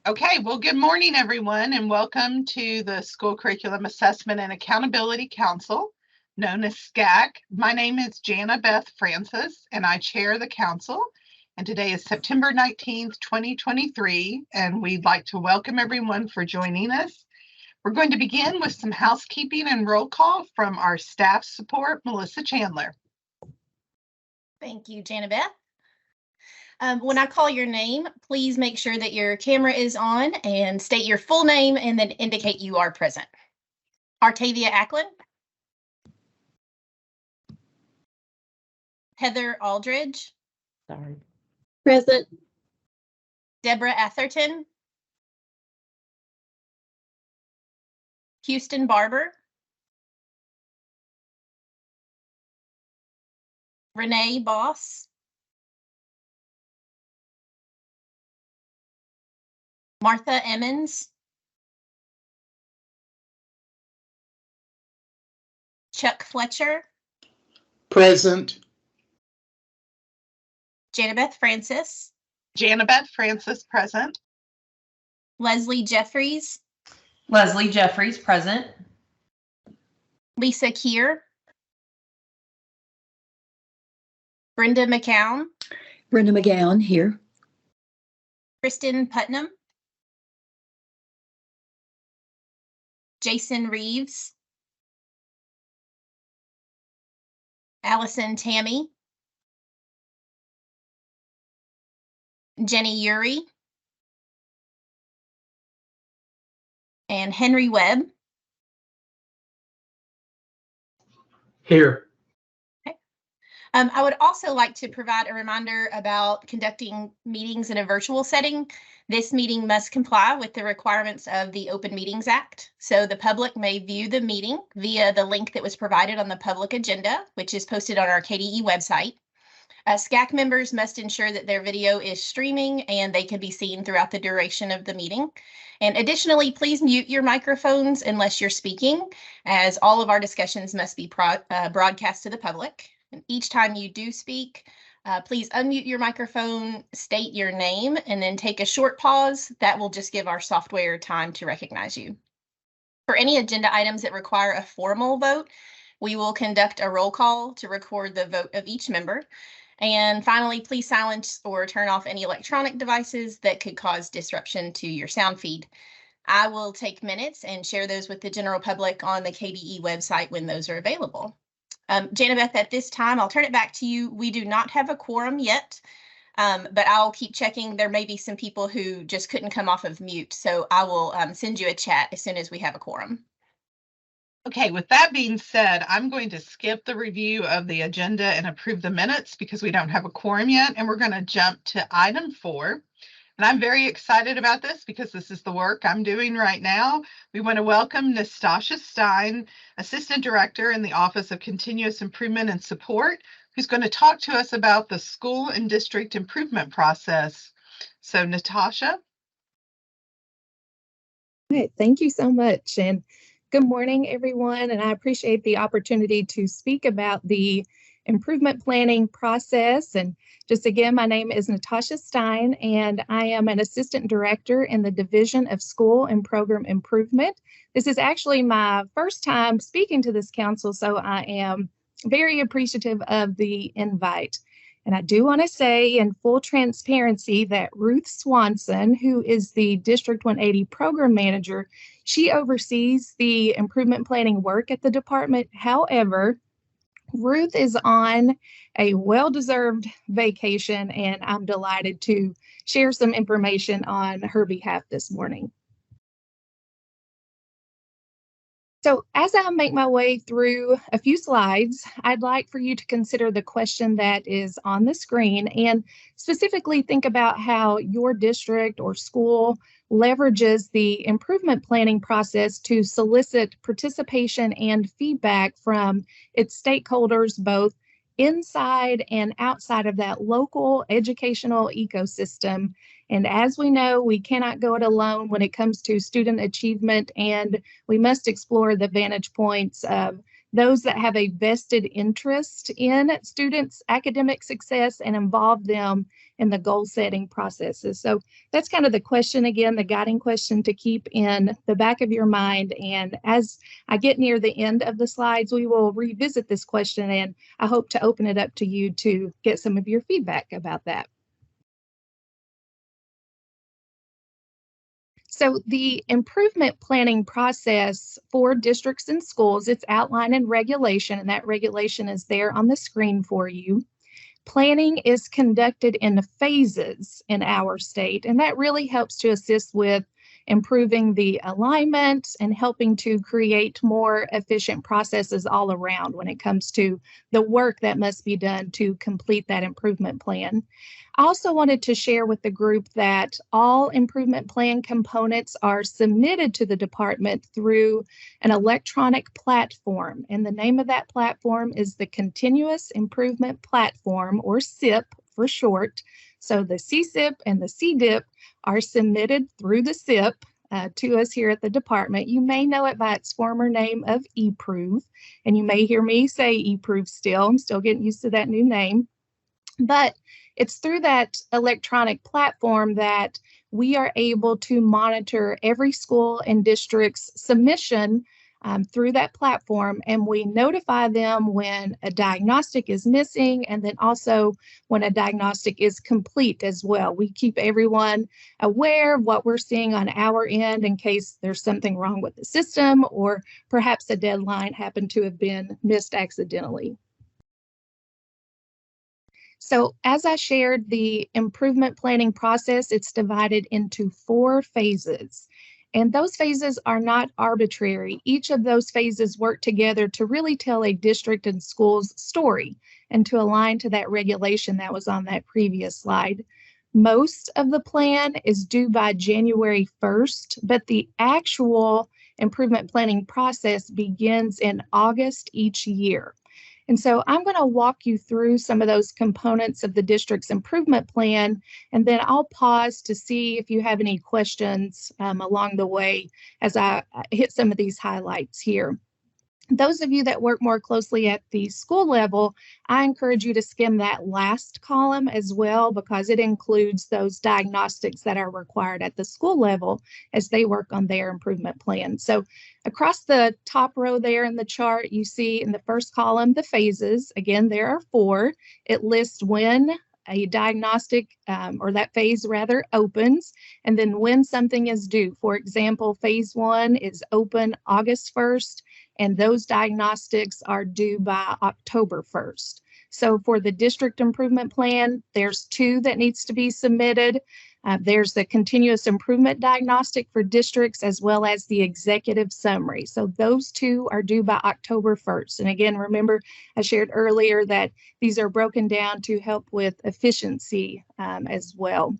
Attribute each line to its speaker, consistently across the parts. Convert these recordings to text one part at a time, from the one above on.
Speaker 1: Okay, well, good morning, everyone, and welcome to the School Curriculum Assessment and Accountability Council, known as SCAAC. My name is Jana Beth Francis, and I chair the council. And today is September 19th, 2023, and we'd like to welcome everyone for joining us. We're going to begin with some housekeeping and roll call from our staff support, Melissa Chandler.
Speaker 2: Thank you, Jana Beth. When I call your name, please make sure that your camera is on and state your full name and then indicate you are present. Artavia Ackland. Heather Aldridge.
Speaker 3: Sorry.
Speaker 4: Present.
Speaker 2: Deborah Atherton. Houston Barber. Renee Boss. Martha Emmons. Chuck Fletcher.
Speaker 5: Present.
Speaker 2: Jana Beth Francis.
Speaker 1: Jana Beth Francis, present.
Speaker 2: Leslie Jeffries.
Speaker 3: Leslie Jeffries, present.
Speaker 2: Lisa Keir. Brenda McCown.
Speaker 4: Brenda McGowan here.
Speaker 2: Kristen Putnam. Jason Reeves. Allison Tammy. Jenny Uri. And Henry Webb.
Speaker 5: Here.
Speaker 2: I would also like to provide a reminder about conducting meetings in a virtual setting. This meeting must comply with the requirements of the Open Meetings Act. So the public may view the meeting via the link that was provided on the public agenda, which is posted on our KDE website. SCAAC members must ensure that their video is streaming and they can be seen throughout the duration of the meeting. And additionally, please mute your microphones unless you're speaking, as all of our discussions must be broadcast to the public. And each time you do speak, please unmute your microphone, state your name, and then take a short pause. That will just give our software time to recognize you. For any agenda items that require a formal vote, we will conduct a roll call to record the vote of each member. And finally, please silence or turn off any electronic devices that could cause disruption to your sound feed. I will take minutes and share those with the general public on the KDE website when those are available. Jana Beth, at this time, I'll turn it back to you. We do not have a quorum yet, but I'll keep checking. There may be some people who just couldn't come off of mute, so I will send you a chat as soon as we have a quorum.
Speaker 1: Okay, with that being said, I'm going to skip the review of the agenda and approve the minutes because we don't have a quorum yet, and we're going to jump to item 4. And I'm very excited about this because this is the work I'm doing right now. We want to welcome Nastasia Stein, Assistant Director in the Office of Continuous Improvement and Support, who's going to talk to us about the school and district improvement process. So, Natasha.
Speaker 6: All right, thank you so much. And good morning, everyone. And I appreciate the opportunity to speak about the improvement planning process. And just again, my name is Natasha Stein, and I am an assistant director in the Division of School and Program Improvement. This is actually my first time speaking to this council, so I am very appreciative of the invite. And I do want to say in full transparency that Ruth Swanson, who is the District 180 Program Manager, she oversees the improvement planning work at the department. However, Ruth is on a well-deserved vacation, and I'm delighted to share some information on her behalf this morning. So as I make my way through a few slides, I'd like for you to consider the question that is on the screen and specifically think about how your district or school leverages the improvement planning process to solicit participation and feedback from its stakeholders, both inside and outside of that local educational ecosystem. And as we know, we cannot go it alone when it comes to student achievement, and we must explore the vantage points of those that have a vested interest in students' academic success and involve them in the goal setting processes. So that's kind of the question again, the guiding question to keep in the back of your mind. And as I get near the end of the slides, we will revisit this question, and I hope to open it up to you to get some of your feedback about that. So the improvement planning process for districts and schools, it's outlined in regulation, and that regulation is there on the screen for you. Planning is conducted in phases in our state, and that really helps to assist with improving the alignment and helping to create more efficient processes all around when it comes to the work that must be done to complete that improvement plan. I also wanted to share with the group that all improvement plan components are submitted to the department through an electronic platform, and the name of that platform is the Continuous Improvement Platform, or CIP for short. So the CCIP and the CDIP are submitted through the CIP to us here at the department. You may know it by its former name of eProve, and you may hear me say eProve still. I'm still getting used to that new name. But it's through that electronic platform that we are able to monitor every school and district's submission through that platform, and we notify them when a diagnostic is missing, and then also when a diagnostic is complete as well. We keep everyone aware of what we're seeing on our end in case there's something wrong with the system, or perhaps a deadline happened to have been missed accidentally. So as I shared, the improvement planning process, it's divided into 4 phases. And those phases are not arbitrary. Each of those phases work together to really tell a district and school's story and to align to that regulation that was on that previous slide. Most of the plan is due by January 1st, but the actual improvement planning process begins in August each year. And so I'm going to walk you through some of those components of the district's improvement plan, and then I'll pause to see if you have any questions along the way as I hit some of these highlights here. Those of you that work more closely at the school level, I encourage you to skim that last column as well, because it includes those diagnostics that are required at the school level as they work on their improvement plan. So across the top row there in the chart, you see in the first column the phases. Again, there are 4. It lists when a diagnostic or that phase rather opens, and then when something is due. For example, phase 1 is open August 1st, and those diagnostics are due by October 1st. So for the district improvement plan, there's 2 that needs to be submitted. There's the continuous improvement diagnostic for districts, as well as the executive summary. So those 2 are due by October 1st. And again, remember, I shared earlier that these are broken down to help with efficiency as well.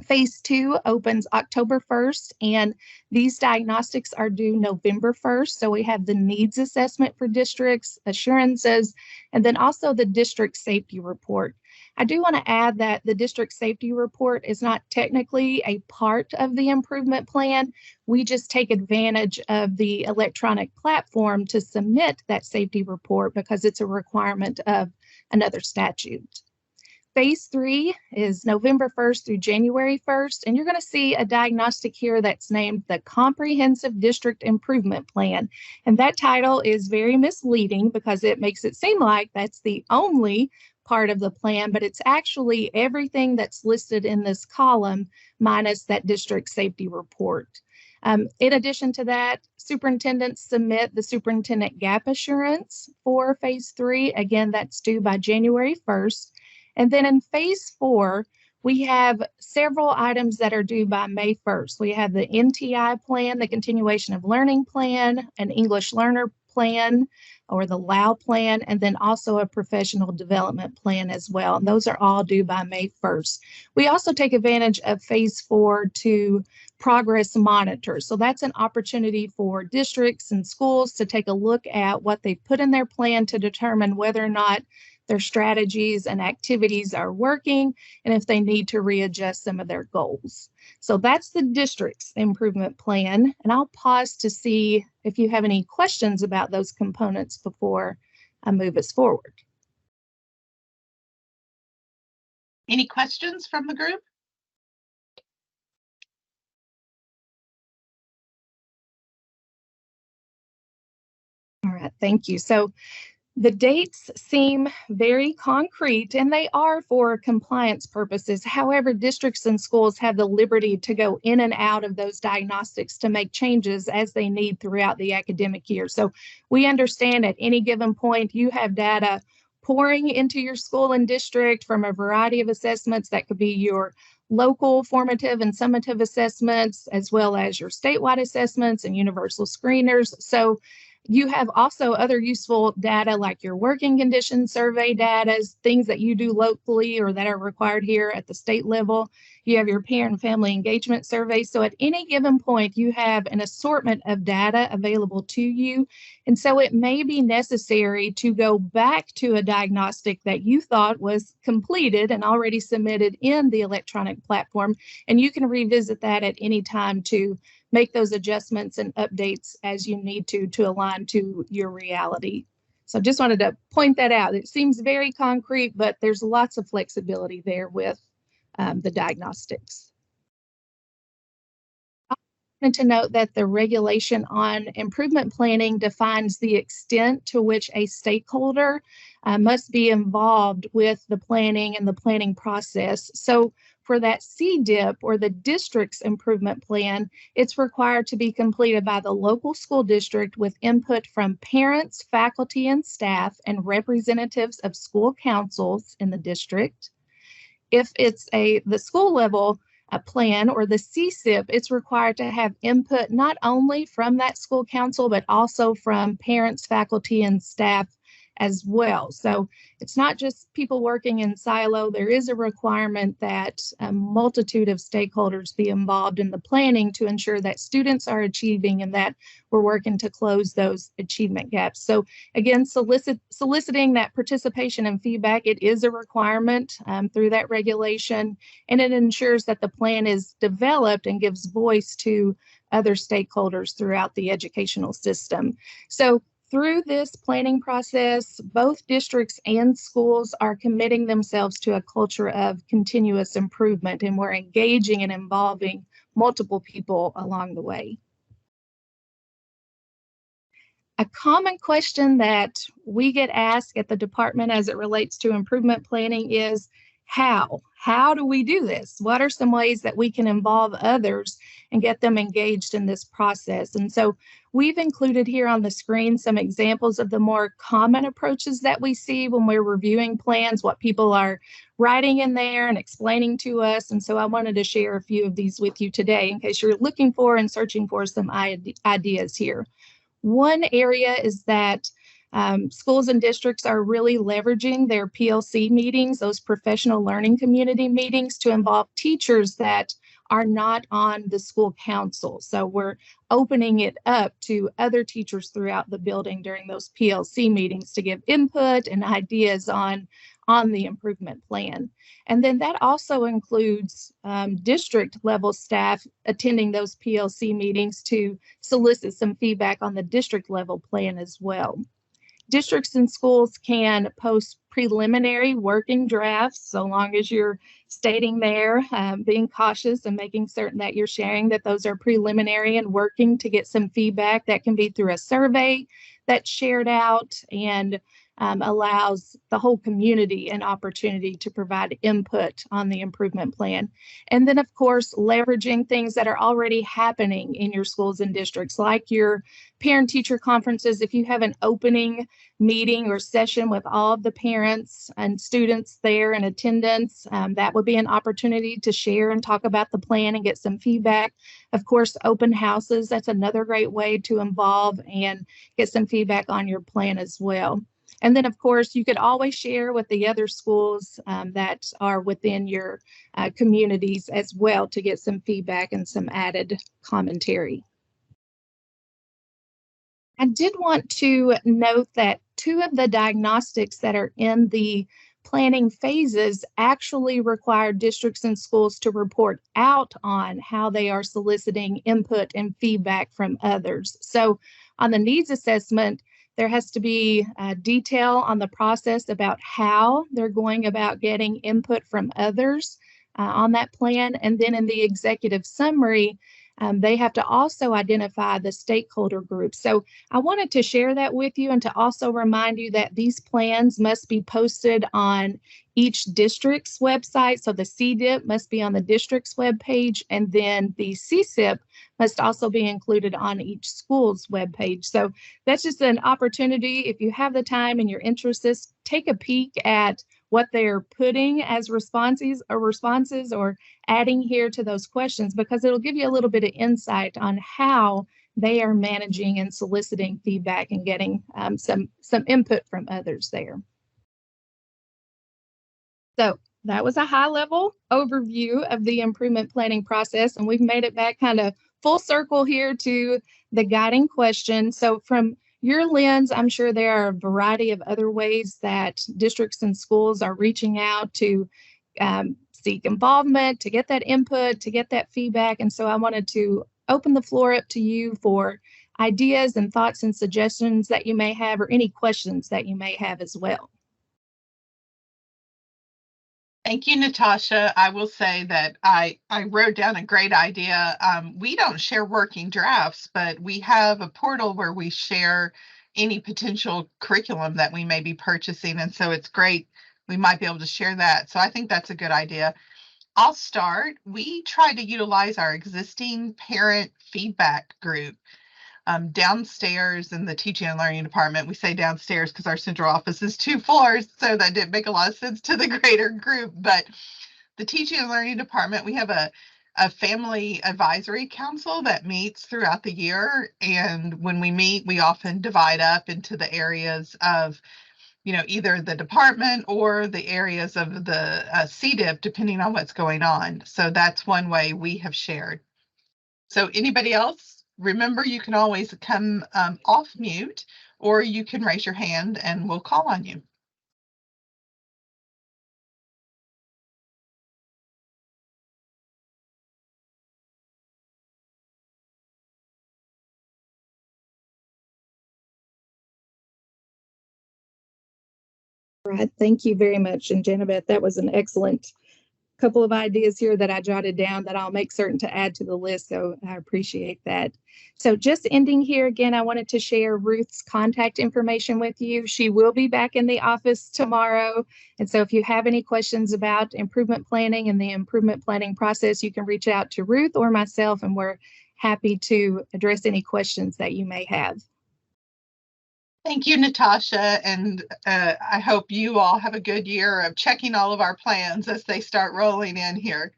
Speaker 6: Phase 2 opens October 1st, and these diagnostics are due November 1st. So we have the needs assessment for districts, assurances, and then also the district safety report. I do want to add that the district safety report is not technically a part of the improvement plan. We just take advantage of the electronic platform to submit that safety report because it's a requirement of another statute. Phase 3 is November 1st through January 1st, and you're going to see a diagnostic here that's named the Comprehensive District Improvement Plan. And that title is very misleading because it makes it seem like that's the only part of the plan, but it's actually everything that's listed in this column minus that district safety report. In addition to that, superintendents submit the superintendent gap assurance for phase 3. Again, that's due by January 1st. And then in phase 4, we have several items that are due by May 1st. We have the NTI plan, the continuation of learning plan, an English learner plan, or the LAU plan, and then also a professional development plan as well. And those are all due by May 1st. We also take advantage of phase 4 to progress monitor. So that's an opportunity for districts and schools to take a look at what they've put in their plan to determine whether or not their strategies and activities are working, and if they need to readjust some of their goals. So that's the district's improvement plan. And I'll pause to see if you have any questions about those components before I move us forward.
Speaker 1: Any questions from the group?
Speaker 6: All right, thank you. So the dates seem very concrete, and they are for compliance purposes. However, districts and schools have the liberty to go in and out of those diagnostics to make changes as they need throughout the academic year. So we understand at any given point you have data pouring into your school and district from a variety of assessments. That could be your local formative and summative assessments, as well as your statewide assessments and universal screeners. So you have also other useful data like your working conditions survey data, things that you do locally or that are required here at the state level. You have your parent and family engagement survey. So at any given point, you have an assortment of data available to you. And so it may be necessary to go back to a diagnostic that you thought was completed and already submitted in the electronic platform. And you can revisit that at any time to make those adjustments and updates as you need to align to your reality. So just wanted to point that out. It seems very concrete, but there's lots of flexibility there with the diagnostics. I wanted to note that the regulation on improvement planning defines the extent to which a stakeholder must be involved with the planning and the planning process. So for that CDIP or the district's improvement plan, it's required to be completed by the local school district with input from parents, faculty, and staff, and representatives of school councils in the district. If it's the school level plan or the CSIP, it's required to have input not only from that school council, but also from parents, faculty, and staff as well. So it's not just people working in silo. There is a requirement that a multitude of stakeholders be involved in the planning to ensure that students are achieving and that we're working to close those achievement gaps. So again, soliciting that participation and feedback, it is a requirement through that regulation, and it ensures that the plan is developed and gives voice to other stakeholders throughout the educational system. So through this planning process, both districts and schools are committing themselves to a culture of continuous improvement, and we're engaging and involving multiple people along the way. A common question that we get asked at the department as it relates to improvement planning is, how do we do this? What are some ways that we can involve others and get them engaged in this process? And so we've included here on the screen some examples of the more common approaches that we see when we're reviewing plans, what people are writing in there and explaining to us. And so I wanted to share a few of these with you today in case you're looking for and searching for some ideas here. One area is that schools and districts are really leveraging their PLC meetings, those professional learning community meetings, to involve teachers that are not on the school council. So we're opening it up to other teachers throughout the building during those PLC meetings to give input and ideas on the improvement plan. And then that also includes district level staff attending those PLC meetings to solicit some feedback on the district level plan as well. Districts and schools can post preliminary working drafts, so long as you're stating there, being cautious and making certain that you're sharing that those are preliminary and working to get some feedback. That can be through a survey that's shared out and allows the whole community an opportunity to provide input on the improvement plan. And then, of course, leveraging things that are already happening in your schools and districts, like your parent-teacher conferences. If you have an opening meeting or session with all of the parents and students there in attendance, that would be an opportunity to share and talk about the plan and get some feedback. Of course, open houses, that's another great way to involve and get some feedback on your plan as well. And then, of course, you could always share with the other schools that are within your communities as well to get some feedback and some added commentary. I did want to note that two of the diagnostics that are in the planning phases actually require districts and schools to report out on how they are soliciting input and feedback from others. So on the needs assessment, there has to be detail on the process about how they're going about getting input from others on that plan. And then in the executive summary, they have to also identify the stakeholder groups. So I wanted to share that with you and to also remind you that these plans must be posted on each district's website. So the CDIP must be on the district's webpage, and then the CSIP must also be included on each school's webpage. So that's just an opportunity. If you have the time and you're interested, take a peek at what they're putting as responses or adding here to those questions, because it'll give you a little bit of insight on how they are managing and soliciting feedback and getting some input from others there. So that was a high-level overview of the improvement planning process, and we've made it back kind of full circle here to the guiding question. So from your lens, I'm sure there are a variety of other ways that districts and schools are reaching out to seek involvement, to get that input, to get that feedback. And so I wanted to open the floor up to you for ideas and thoughts and suggestions that you may have, or any questions that you may have as well.
Speaker 1: Thank you, Natasha. I will say that I wrote down a great idea. We don't share working drafts, but we have a portal where we share any potential curriculum that we may be purchasing. And so it's great. We might be able to share that. So I think that's a good idea. I'll start. We try to utilize our existing parent feedback group. Downstairs in the teaching and learning department. We say downstairs because our central office is 2 floors, so that didn't make a lot of sense to the greater group. But the teaching and learning department, we have a family advisory council that meets throughout the year. And when we meet, we often divide up into the areas of, either the department or the areas of the CDIP, depending on what's going on. So that's one way we have shared. So anybody else? Remember, you can always come off mute, or you can raise your hand and we'll call on you.
Speaker 6: All right, thank you very much. And Janabeth, that was an excellent couple of ideas here that I jotted down that I'll make certain to add to the list. So I appreciate that. So just ending here again, I wanted to share Ruth's contact information with you. She will be back in the office tomorrow. And so if you have any questions about improvement planning and the improvement planning process, you can reach out to Ruth or myself, and we're happy to address any questions that you may have.
Speaker 1: Thank you, Natasha, and I hope you all have a good year of checking all of our plans as they start rolling in here.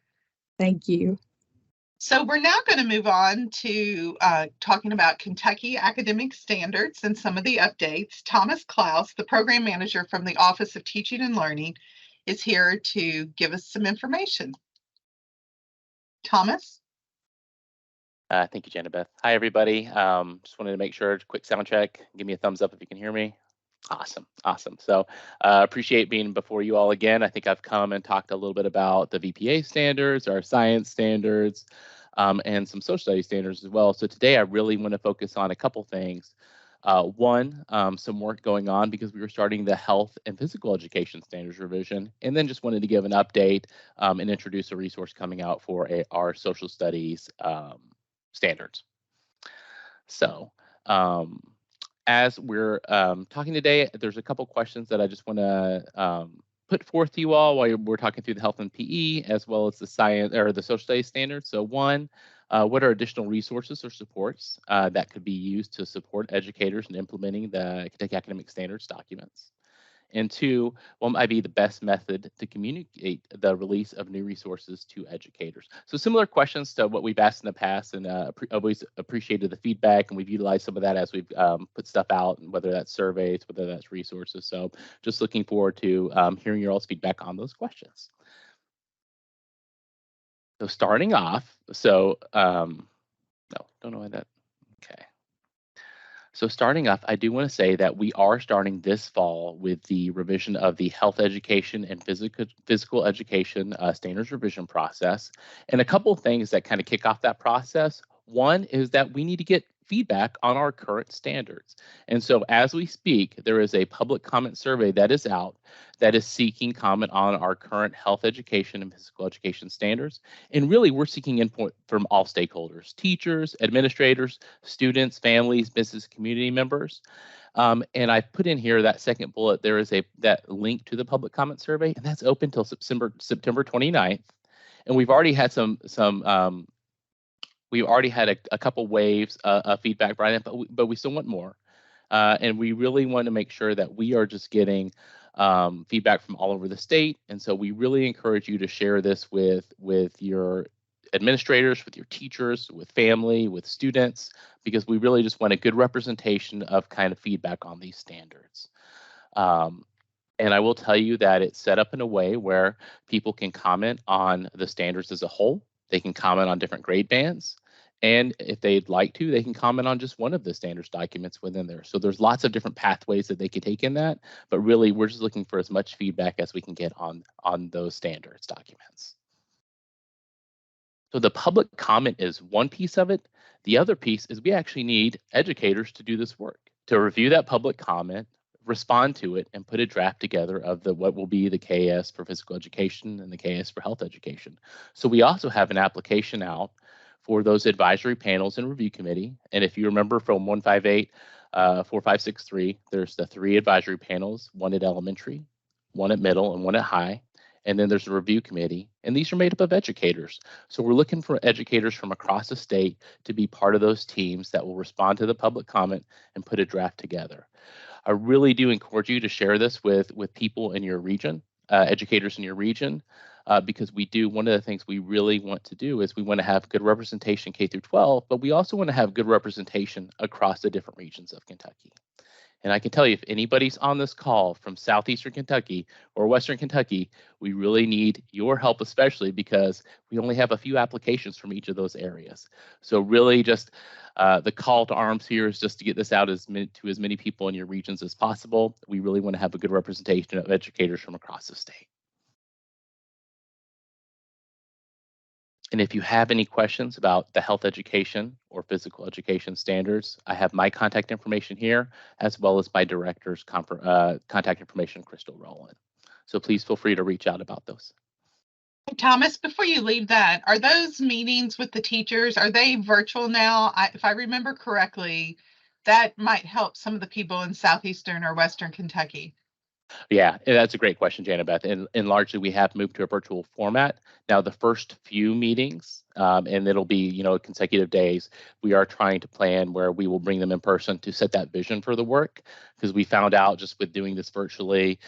Speaker 6: Thank you.
Speaker 1: So we're now going to move on to talking about Kentucky academic standards and some of the updates. Thomas Klaus, the program manager from the Office of Teaching and Learning, is here to give us some information. Thomas?
Speaker 7: Thank you, Janabeth. Hi, everybody. Just wanted to make sure, quick sound check. Give me a thumbs up if you can hear me. Awesome. So appreciate being before you all again. I think I've come and talked a little bit about the VPA standards, our science standards, and some social studies standards as well. So today I really want to focus on a couple things. One, some work going on because we were starting the health and physical education standards revision, and then just wanted to give an update and introduce a resource coming out for our social studies standards. So as we're talking today, there's a couple questions that I just want to put forth to you all while we're talking through the health and PE, as well as the science or the social studies standards. So one, what are additional resources or supports that could be used to support educators in implementing the Kentucky Academic Standards documents? And two, what might be the best method to communicate the release of new resources to educators? So similar questions to what we've asked in the past, and always appreciated the feedback, and we've utilized some of that as we've put stuff out, and whether that's surveys, whether that's resources. So just looking forward to hearing your all's feedback on those questions. So starting off, no, don't know why that, okay. So starting off, I do want to say that we are starting this fall with the revision of the health education and physical education standards revision process. And a couple of things that kind of kick off that process. One is that we need to get feedback on our current standards. And so as we speak, there is a public comment survey that is out that is seeking comment on our current health education and physical education standards. And really, we're seeking input from all stakeholders, teachers, administrators, students, families, business community members. And I put in here that second bullet, there is that link to the public comment survey, and that's open till September 29th. And we've already had we've already had a couple waves of feedback, Brian, but we still want more. And we really want to make sure that we are just getting feedback from all over the state. And so we really encourage you to share this with your administrators, with your teachers, with family, with students, because we really just want a good representation of kind of feedback on these standards. And I will tell you that it's set up in a way where people can comment on the standards as a whole. They can comment on different grade bands. And if they'd like to, they can comment on just one of the standards documents within there. So there's lots of different pathways that they could take in that. But really, we're just looking for as much feedback as we can get on those standards documents. So the public comment is one piece of it. The other piece is we actually need educators to do this work, to review that public comment, respond to it, and put a draft together of what will be the KS for physical education and the KS for health education. So we also have an application out for those advisory panels and review committee. And if you remember from 158, 4563, there's the 3 advisory panels, one at elementary, one at middle, and one at high. And then there's a review committee, and these are made up of educators. So we're looking for educators from across the state to be part of those teams that will respond to the public comment and put a draft together. I really do encourage you to share this with people in your region, educators in your region, because one of the things we really want to do is we want to have good representation K through 12, but we also want to have good representation across the different regions of Kentucky. And I can tell you, if anybody's on this call from Southeastern Kentucky or Western Kentucky, we really need your help, especially because we only have a few applications from each of those areas. So really just the call to arms here is just to get this out to as many people in your regions as possible. We really want to have a good representation of educators from across the state. And if you have any questions about the health education or physical education standards, I have my contact information here, as well as my director's contact information, Crystal Rowland. So please feel free to reach out about those.
Speaker 1: Hey, Thomas, before you leave that, are those meetings with the teachers, are they virtual now? If I remember correctly, that might help some of the people in Southeastern or Western Kentucky.
Speaker 7: Yeah, that's a great question, Jana Beth. And largely, we have moved to a virtual format. Now, the first few meetings, and it'll be, consecutive days, we are trying to plan where we will bring them in person to set that vision for the work, because we found out just with doing this virtually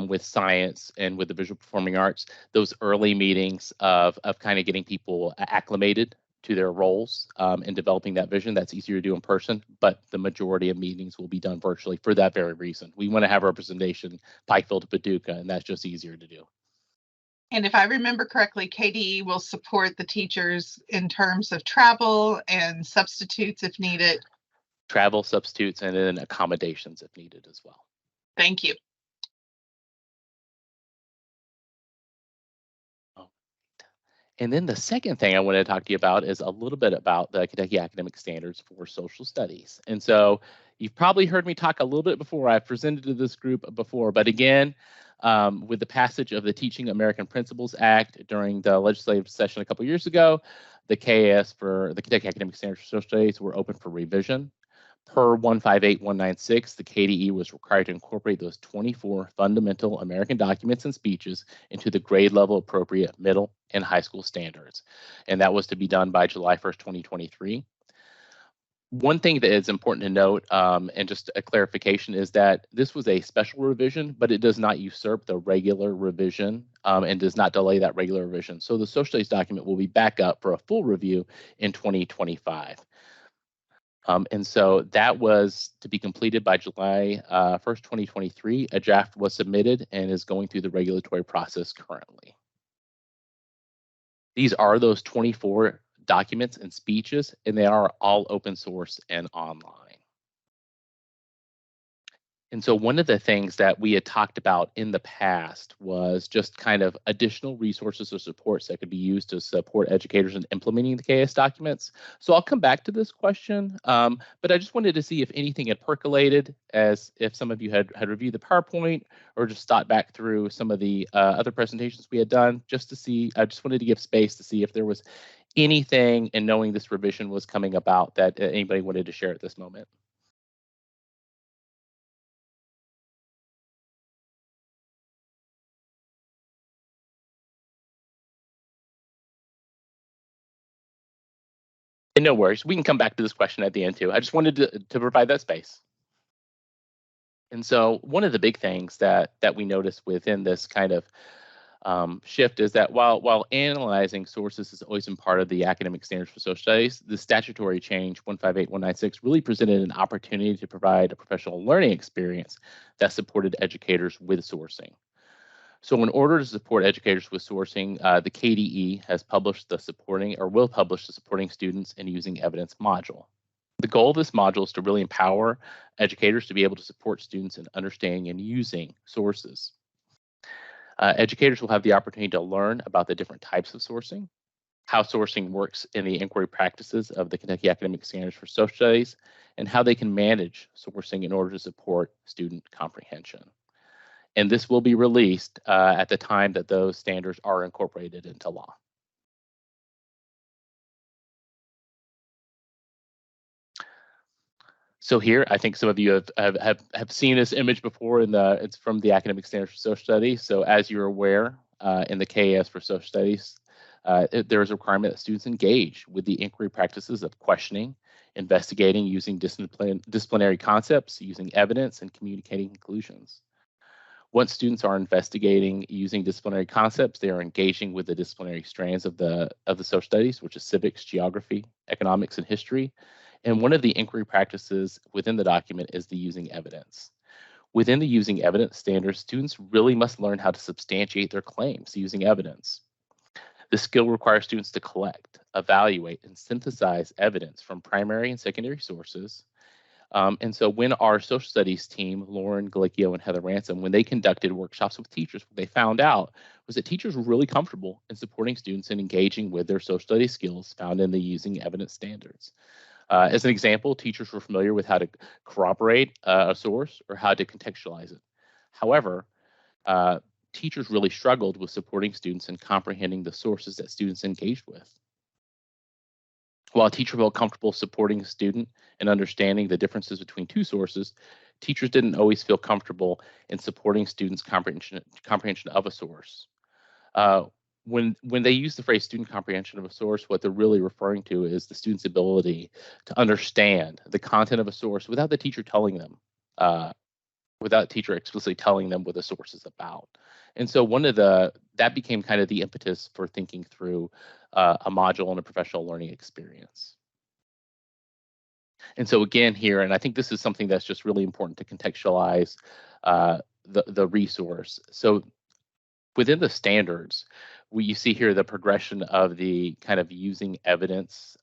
Speaker 7: with science and with the visual performing arts, those early meetings of kind of getting people acclimated to their roles and developing that vision, that's easier to do in person, but the majority of meetings will be done virtually for that very reason. We want to have representation Pikeville to Paducah, and that's just easier to do.
Speaker 1: And if I remember correctly, KDE will support the teachers in terms of travel and substitutes if needed.
Speaker 7: Travel, substitutes, and then accommodations if needed as well.
Speaker 1: Thank you.
Speaker 7: And then the second thing I want to talk to you about is a little bit about the Kentucky Academic Standards for Social Studies. And so you've probably heard me talk a little bit before. I've presented to this group before, but again, with the passage of the Teaching American Principles Act during the legislative session a couple years ago, the KS for the Kentucky Academic Standards for Social Studies were open for revision. Per 158196, the KDE was required to incorporate those 24 fundamental American documents and speeches into the grade level appropriate middle and high school standards. And that was to be done by July 1st, 2023. One thing that is important to note, and just a clarification, is that this was a special revision, but it does not usurp the regular revision and does not delay that regular revision. So the social studies document will be back up for a full review in 2025. And so that was to be completed by July 1st, 2023. A draft was submitted and is going through the regulatory process currently. These are those 24 documents and speeches, and they are all open source and online. And so one of the things that we had talked about in the past was just kind of additional resources or supports that could be used to support educators in implementing the KS documents. So I'll come back to this question, but I just wanted to see if anything had percolated, as if some of you had reviewed the PowerPoint or just thought back through some of the other presentations we had done, just to see. I just wanted to give space to see if there was anything in knowing this revision was coming about that anybody wanted to share at this moment. And no worries, we can come back to this question at the end too. I just wanted to provide that space. And so one of the big things that we notice within this kind of shift is that while analyzing sources has always been part of the academic standards for social studies, the statutory change 158196 really presented an opportunity to provide a professional learning experience that supported educators with sourcing. So in order to support educators with sourcing, the KDE has published the supporting, or will publish the supporting students in using evidence module. The goal of this module is to really empower educators to be able to support students in understanding and using sources. Educators will have the opportunity to learn about the different types of sourcing, how sourcing works in the inquiry practices of the Kentucky Academic Standards for Social Studies, and how they can manage sourcing in order to support student comprehension. And this will be released at the time that those standards are incorporated into law. So here, I think some of you have seen this image before. It's from the Academic Standards for Social Studies. So as you're aware, in the KS for Social Studies, there is a requirement that students engage with the inquiry practices of questioning, investigating, using disciplinary concepts, using evidence, and communicating conclusions. Once students are investigating using disciplinary concepts, they are engaging with the disciplinary strands of the social studies, which is civics, geography, economics, and history. And one of the inquiry practices within the document is the using evidence. Within the using evidence standards, students really must learn how to substantiate their claims using evidence. This skill requires students to collect, evaluate, and synthesize evidence from primary and secondary sources. And so when our social studies team, Lauren Galicchio and Heather Ransom, when they conducted workshops with teachers, what they found out was that teachers were really comfortable in supporting students and engaging with their social studies skills found in the using evidence standards. As an example, teachers were familiar with how to corroborate a source or how to contextualize it. However, teachers really struggled with supporting students and comprehending the sources that students engaged with. While a teacher felt comfortable supporting a student and understanding the differences between two sources, teachers didn't always feel comfortable in supporting students' comprehension of a source. When they use the phrase student comprehension of a source, what they're really referring to is the student's ability to understand the content of a source without the teacher telling them, without the teacher explicitly telling them what the source is about. And so that became kind of the impetus for thinking through a module and a professional learning experience. And so again here, and I think this is something that's just really important to contextualize the resource. So within the standards, you see here the progression of the kind of using evidence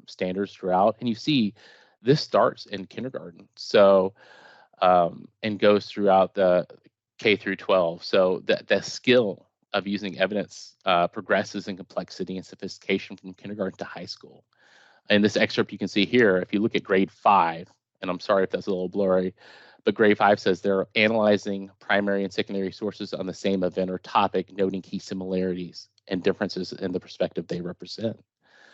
Speaker 7: standards throughout, and you see this starts in kindergarten. So and goes throughout the K through 12. So the skill of using evidence progresses in complexity and sophistication from kindergarten to high school. In this excerpt you can see here, if you look at grade 5, and I'm sorry if that's a little blurry, but grade 5 says they're analyzing primary and secondary sources on the same event or topic, noting key similarities and differences in the perspective they represent.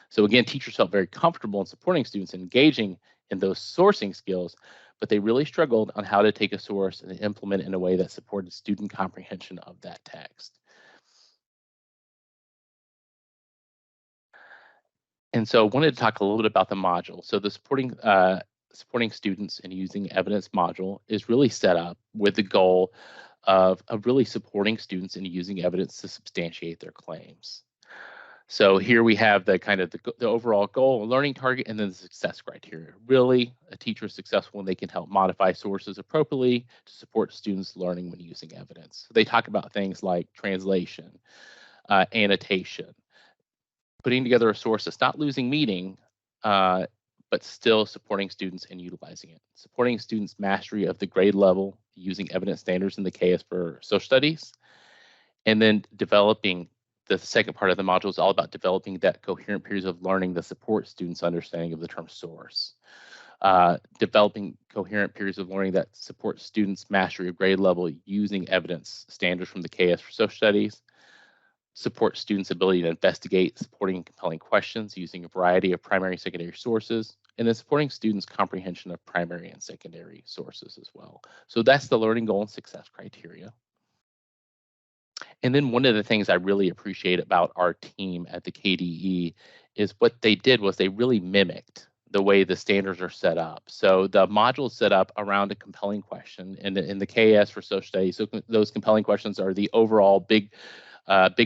Speaker 7: So again, teachers felt very comfortable in supporting students engaging in those sourcing skills, but they really struggled on how to take a source and implement it in a way that supported student comprehension of that text. And so I wanted to talk a little bit about the module. So the supporting students and using evidence module is really set up with the goal of really supporting students in using evidence to substantiate their claims. So here we have the kind of the overall goal, learning target, and then the success criteria. Really, a teacher is successful when they can help modify sources appropriately to support students' learning when using evidence. So they talk about things like translation, annotation, putting together a source that's not losing meaning, but but still supporting students and utilizing it. Supporting students' mastery of the grade level using evidence standards in the KS for social studies. And then developing, the second part of the module is all about developing that coherent periods of learning that support students' understanding of the term source. Developing coherent periods of learning that support students' mastery of grade level using evidence standards from the KS for social studies. Support students' ability to investigate, supporting compelling questions using a variety of primary and secondary sources, and then supporting students' comprehension of primary and secondary sources as well. So that's the learning goal and success criteria. And then one of the things I really appreciate about our team at the KDE is what they did was they really mimicked the way the standards are set up. So the module is set up around a compelling question in the KS for social studies. So those compelling questions are the overall big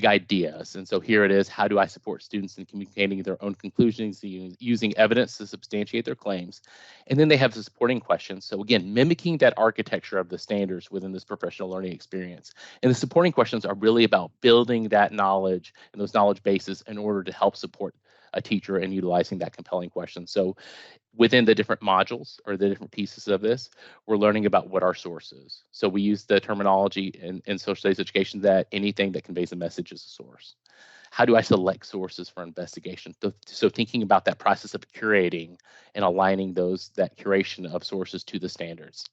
Speaker 7: ideas. And so here it is, how do I support students in communicating their own conclusions using evidence to substantiate their claims? And then they have the supporting questions. So again, mimicking that architecture of the standards within this professional learning experience. And the supporting questions are really about building that knowledge and those knowledge bases in order to help support a teacher in utilizing that compelling question. So within the different modules or the different pieces of this, we're learning about what our source is. So we use the terminology in social studies education that anything that conveys a message is a source. How do I select sources for investigation? So thinking about that process of curating and aligning that curation of sources to the standards.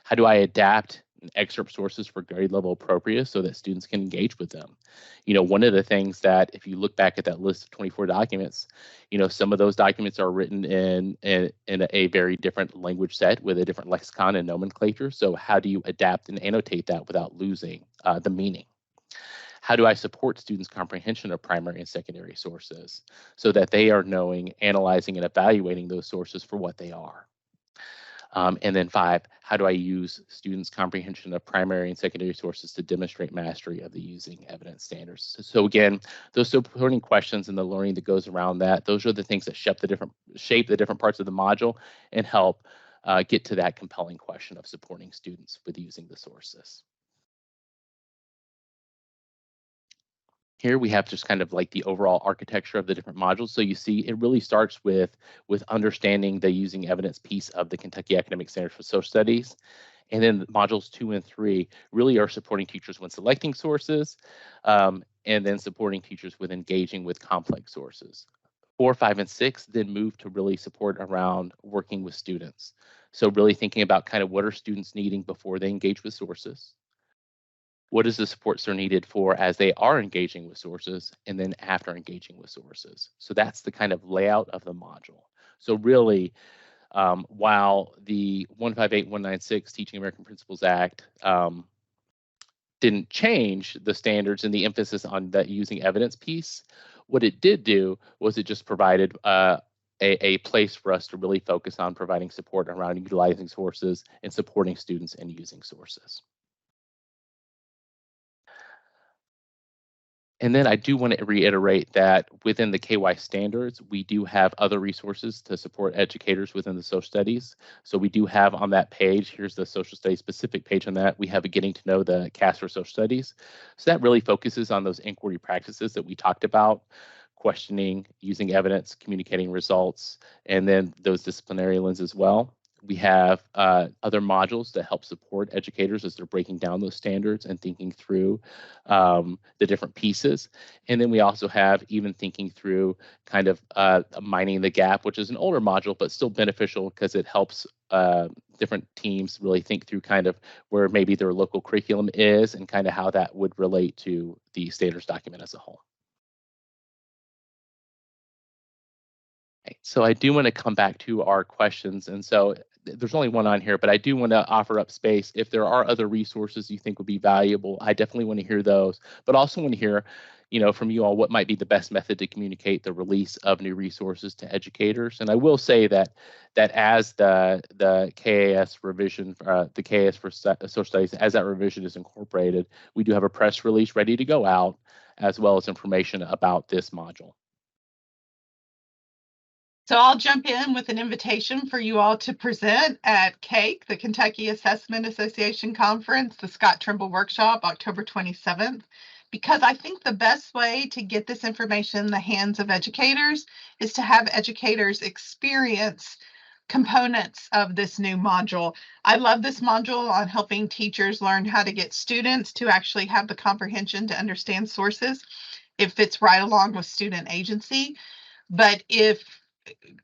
Speaker 7: How do I adapt and excerpt sources for grade level appropriate so that students can engage with them? You know, one of the things that if you look back at that list of 24 documents, you know, some of those documents are written in a very different language set with a different lexicon and nomenclature. So how do you adapt and annotate that without losing the meaning? How do I support students' comprehension of primary and secondary sources so that they are knowing, analyzing, and evaluating those sources for what they are? And then 5, how do I use students' comprehension of primary and secondary sources to demonstrate mastery of the using evidence standards? So again, those supporting questions and the learning that goes around that, those are the things that shape the different parts of the module and help get to that compelling question of supporting students with using the sources. Here we have just kind of like the overall architecture of the different modules. So you see it really starts with understanding the using evidence piece of the Kentucky Academic Standards for Social Studies. And then modules 2 and 3 really are supporting teachers when selecting sources, and then supporting teachers with engaging with complex sources. 4, 5, and 6 then move to really support around working with students. So really thinking about kind of what are students needing before they engage with sources. What is the supports they're needed for as they are engaging with sources and then after engaging with sources. So that's the kind of layout of the module. So really, while the 158-196 Teaching American Principles Act didn't change the standards and the emphasis on that using evidence piece, what it did do was it just provided a place for us to really focus on providing support around utilizing sources and supporting students in using sources. And then I do want to reiterate that within the KY standards, we do have other resources to support educators within the social studies. So we do have on that page, here's the social studies specific page on that, we have a getting to know the CAS for social studies. So that really focuses on those inquiry practices that we talked about, questioning, using evidence, communicating results, and then those disciplinary lenses as well. We have other modules that help support educators as they're breaking down those standards and thinking through the different pieces. And then we also have even thinking through kind of mining the gap, which is an older module, but still beneficial because it helps different teams really think through kind of where maybe their local curriculum is and kind of how that would relate to the standards document as a whole. So I do want to come back to our questions. And so there's only one on here, but I do want to offer up space. If there are other resources you think would be valuable, I definitely want to hear those, but also want to hear, you know, from you all what might be the best method to communicate the release of new resources to educators. And I will say that as the KAS revision, the KAS for social studies, as that revision is incorporated, we do have a press release ready to go out, as well as information about this module.
Speaker 1: So I'll jump in with an invitation for you all to present at CAAC, the Kentucky Assessment Association Conference, the Scott Trimble Workshop, October 27th. because I think the best way to get this information in the hands of educators is to have educators experience components of this new module. I love this module on helping teachers learn how to get students to actually have the comprehension to understand sources. It fits right along with student agency. But if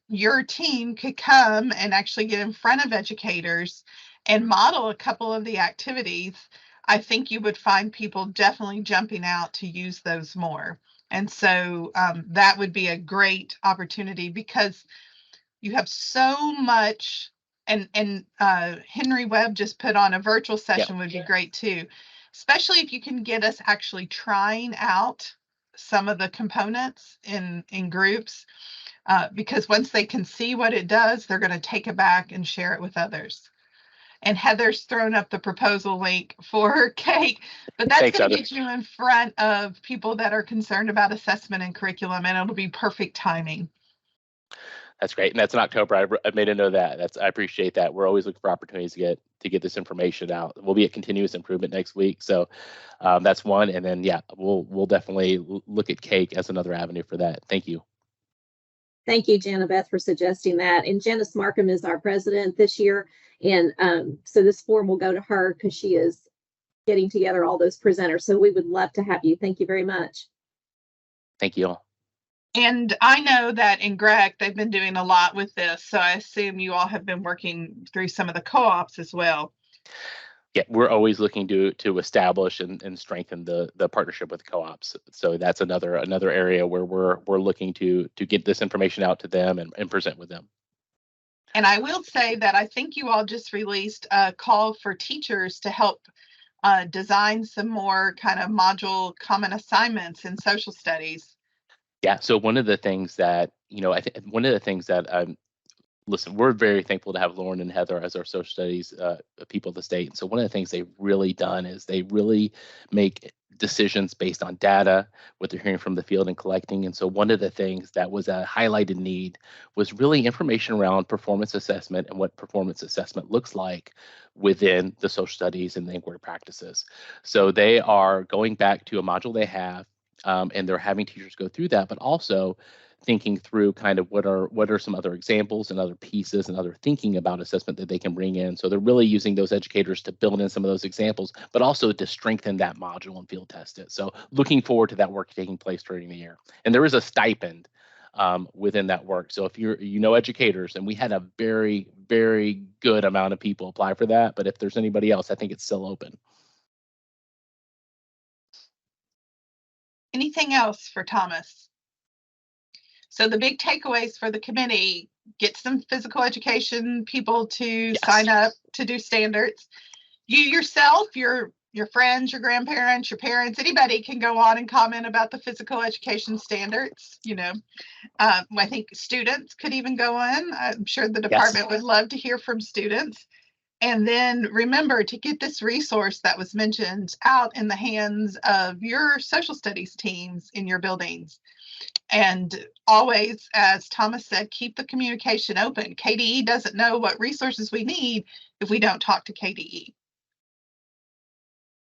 Speaker 1: your team could come and actually get in front of educators and model a couple of the activities, I think you would find people definitely jumping out to use those more. And so that would be a great opportunity, because you have so much, and Henry Webb just put on a virtual session would be great too, especially if you can get us actually trying out some of the components in groups, because once they can see what it does, they're going to take it back and share it with others. And Heather's thrown up the proposal link for CAAC, but that's going to get you in front of people that are concerned about assessment and curriculum, and it'll be perfect timing.
Speaker 7: That's great, and that's in October. I made a note of that. I appreciate that. We're always looking for opportunities to get this information out. We'll be at continuous improvement next week, so that's one. And then we'll definitely look at CAAC as another avenue for that. Thank you.
Speaker 4: Thank you, Janabeth, for suggesting that. And Janice Markham is our president this year, and so this form will go to her because she is getting together all those presenters. So we would love to have you. Thank you very much.
Speaker 7: Thank you all.
Speaker 1: And I know that in GREC, they've been doing a lot with this. So I assume you all have been working through some of the co-ops as well.
Speaker 7: Yeah, we're always looking to establish and strengthen the partnership with co-ops. So that's another area where we're looking to get this information out to them and present with them.
Speaker 1: And I will say that I think you all just released a call for teachers to help design some more kind of module common assignments in social studies.
Speaker 7: Yeah, so one of the things that, listen, we're very thankful to have Lauren and Heather as our social studies people of the state. And so one of the things they've really done is they really make decisions based on data, what they're hearing from the field and collecting. And so one of the things that was a highlighted need was really information around performance assessment and what performance assessment looks like within the social studies and the inquiry practices. So they are going back to a module they have, and they're having teachers go through that, but also thinking through kind of what are some other examples and other pieces and other thinking about assessment that they can bring in. So they're really using those educators to build in some of those examples, but also to strengthen that module and field test it. So looking forward to that work taking place during the year. And there is a stipend within that work. So if you're educators, and we had a very, very good amount of people apply for that, but if there's anybody else, I think it's still open.
Speaker 1: Anything else for Thomas? So the big takeaways for the committee: get some physical education people to sign up to do standards. You yourself, your friends, your grandparents, your parents, anybody can go on and comment about the physical education standards. I think students could even go on. I'm sure the department would love to hear from students. And then remember to get this resource that was mentioned out in the hands of your social studies teams in your buildings. And always, as Thomas said, keep the communication open. KDE doesn't know what resources we need if we don't talk to KDE.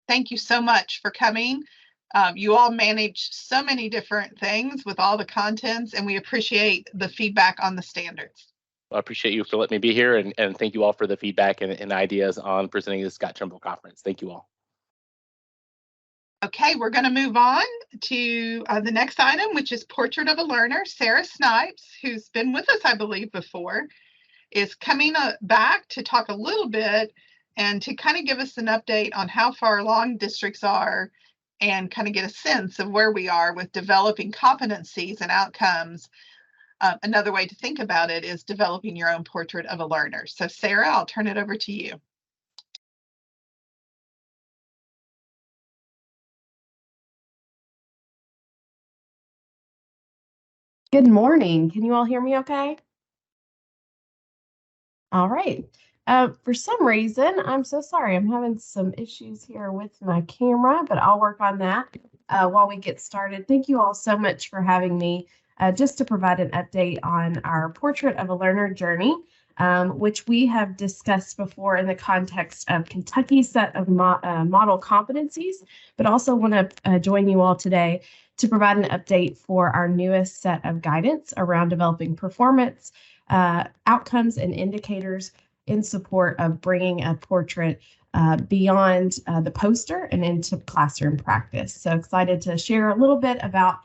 Speaker 1: Thank you so much for coming. You all manage so many different things with all the contents, and we appreciate the feedback on the standards.
Speaker 7: I appreciate you for letting me be here, and thank you all for the feedback and ideas on presenting the Scott Trimble Conference. Thank you all.
Speaker 1: Okay, we're going to move on to the next item, which is Portrait of a Learner. Sarah Snipes, who's been with us, I believe, before, is coming back to talk a little bit and to kind of give us an update on how far along districts are and kind of get a sense of where we are with developing competencies and outcomes. Another way to think about it is developing your own portrait of a learner. So Sarah, I'll turn it over to you.
Speaker 8: Good morning. Can you all hear me okay? All right. For some reason, I'm so sorry. I'm having some issues here with my camera, but I'll work on that while we get started. Thank you all so much for having me just to provide an update on our Portrait of a Learner journey. which we have discussed before in the context of Kentucky's set of model competencies, but also want to join you all today to provide an update for our newest set of guidance around developing performance, outcomes, and indicators in support of bringing a portrait beyond the poster and into classroom practice. So excited to share a little bit about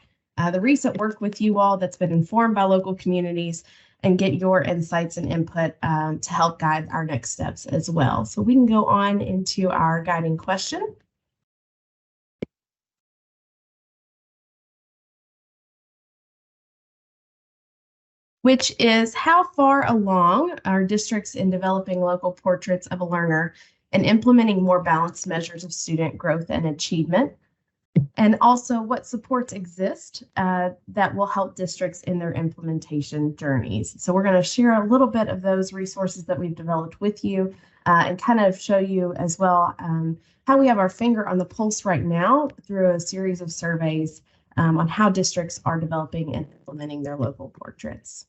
Speaker 8: the recent work with you all that's been informed by local communities and get your insights and input to help guide our next steps as well. So we can go on into our guiding question. Which is, how far along are districts in developing local portraits of a learner and implementing more balanced measures of student growth and achievement? And also, what supports exist that will help districts in their implementation journeys? So we're going to share a little bit of those resources that we've developed with you and kind of show you as well how we have our finger on the pulse right now through a series of surveys on how districts are developing and implementing their local portraits.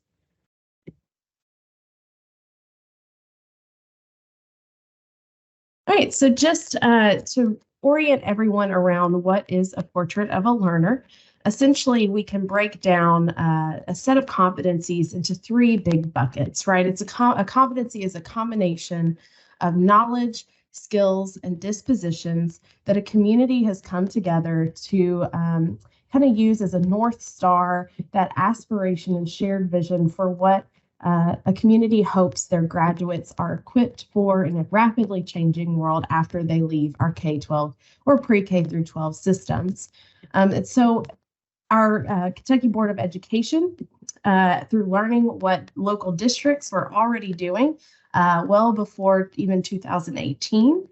Speaker 8: All right, so just to orient everyone around what is a portrait of a learner, essentially we can break down a set of competencies into three big buckets, right? It's a competency is a combination of knowledge, skills, and dispositions that a community has come together to kind of use as a North Star, that aspiration and shared vision for what a community hopes their graduates are equipped for in a rapidly changing world after they leave our K-12 or pre-K through 12 systems. And so our Kentucky Board of Education, through learning what local districts were already doing well before even 2018,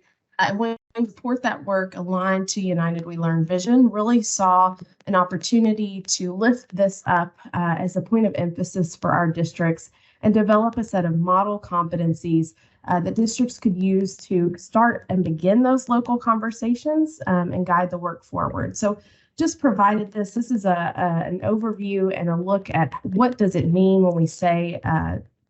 Speaker 8: when support that work aligned to United We Learn vision, really saw an opportunity to lift this up as a point of emphasis for our districts and develop a set of model competencies that districts could use to start and begin those local conversations and guide the work forward. So just provided this is an overview and a look at what does it mean when we say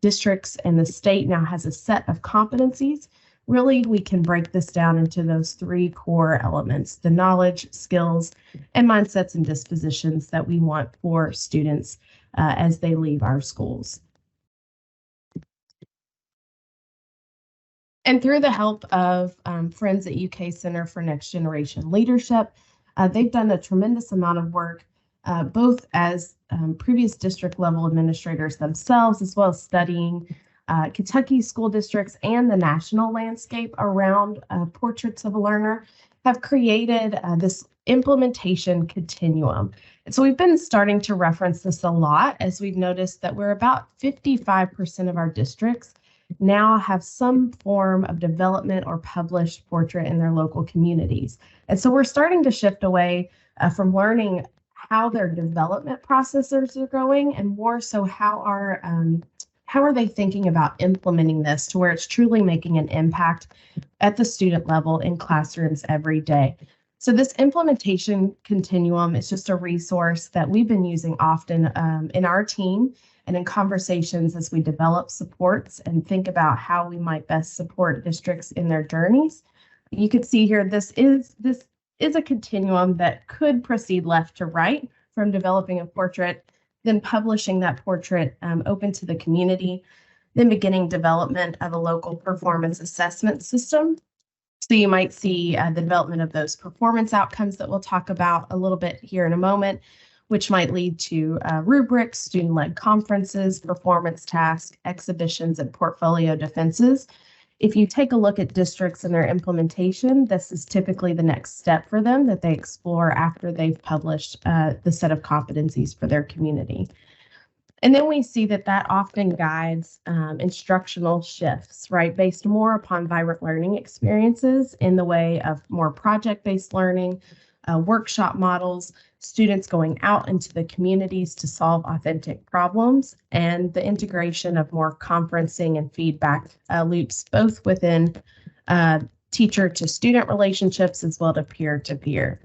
Speaker 8: districts and the state now has a set of competencies. Really, we can break this down into those three core elements: the knowledge, skills, and mindsets and dispositions that we want for students as they leave our schools. And through the help of friends at UK Center for Next Generation Leadership, they've done a tremendous amount of work, both as previous district level administrators themselves, as well as studying Kentucky school districts and the national landscape around portraits of a learner, have created this implementation continuum. And so we've been starting to reference this a lot as we've noticed that we're about 55% of our districts now have some form of development or published portrait in their local communities. And so we're starting to shift away from learning how their development processes are going and more so how are they thinking about implementing this to where it's truly making an impact at the student level in classrooms every day. So this implementation continuum is just a resource that we've been using often in our team and in conversations as we develop supports and think about how we might best support districts in their journeys. You can see here, this is a continuum that could proceed left to right from developing a portrait, then publishing that portrait open to the community, then beginning development of a local performance assessment system. So you might see the development of those performance outcomes that we'll talk about a little bit here in a moment, which might lead to rubrics, student-led conferences, performance tasks, exhibitions, and portfolio defenses. If you take a look at districts and their implementation, this is typically the next step for them that they explore after they've published the set of competencies for their community. And then we see that often guides instructional shifts, right, based more upon vibrant learning experiences in the way of more project-based learning, workshop models, students going out into the communities to solve authentic problems, and the integration of more conferencing and feedback loops, both within teacher to student relationships as well to peer to peer.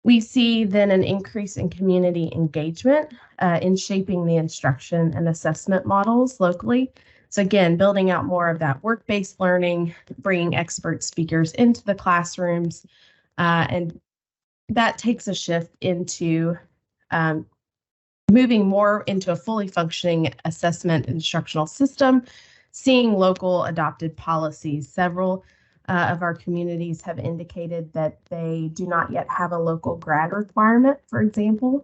Speaker 8: We see then an increase in community engagement in shaping the instruction and assessment models locally. So again, building out more of that work-based learning, bringing expert speakers into the classrooms, and that takes a shift into moving more into a fully functioning assessment instructional system, seeing local adopted policies. Several of our communities have indicated that they do not yet have a local grad requirement, for example,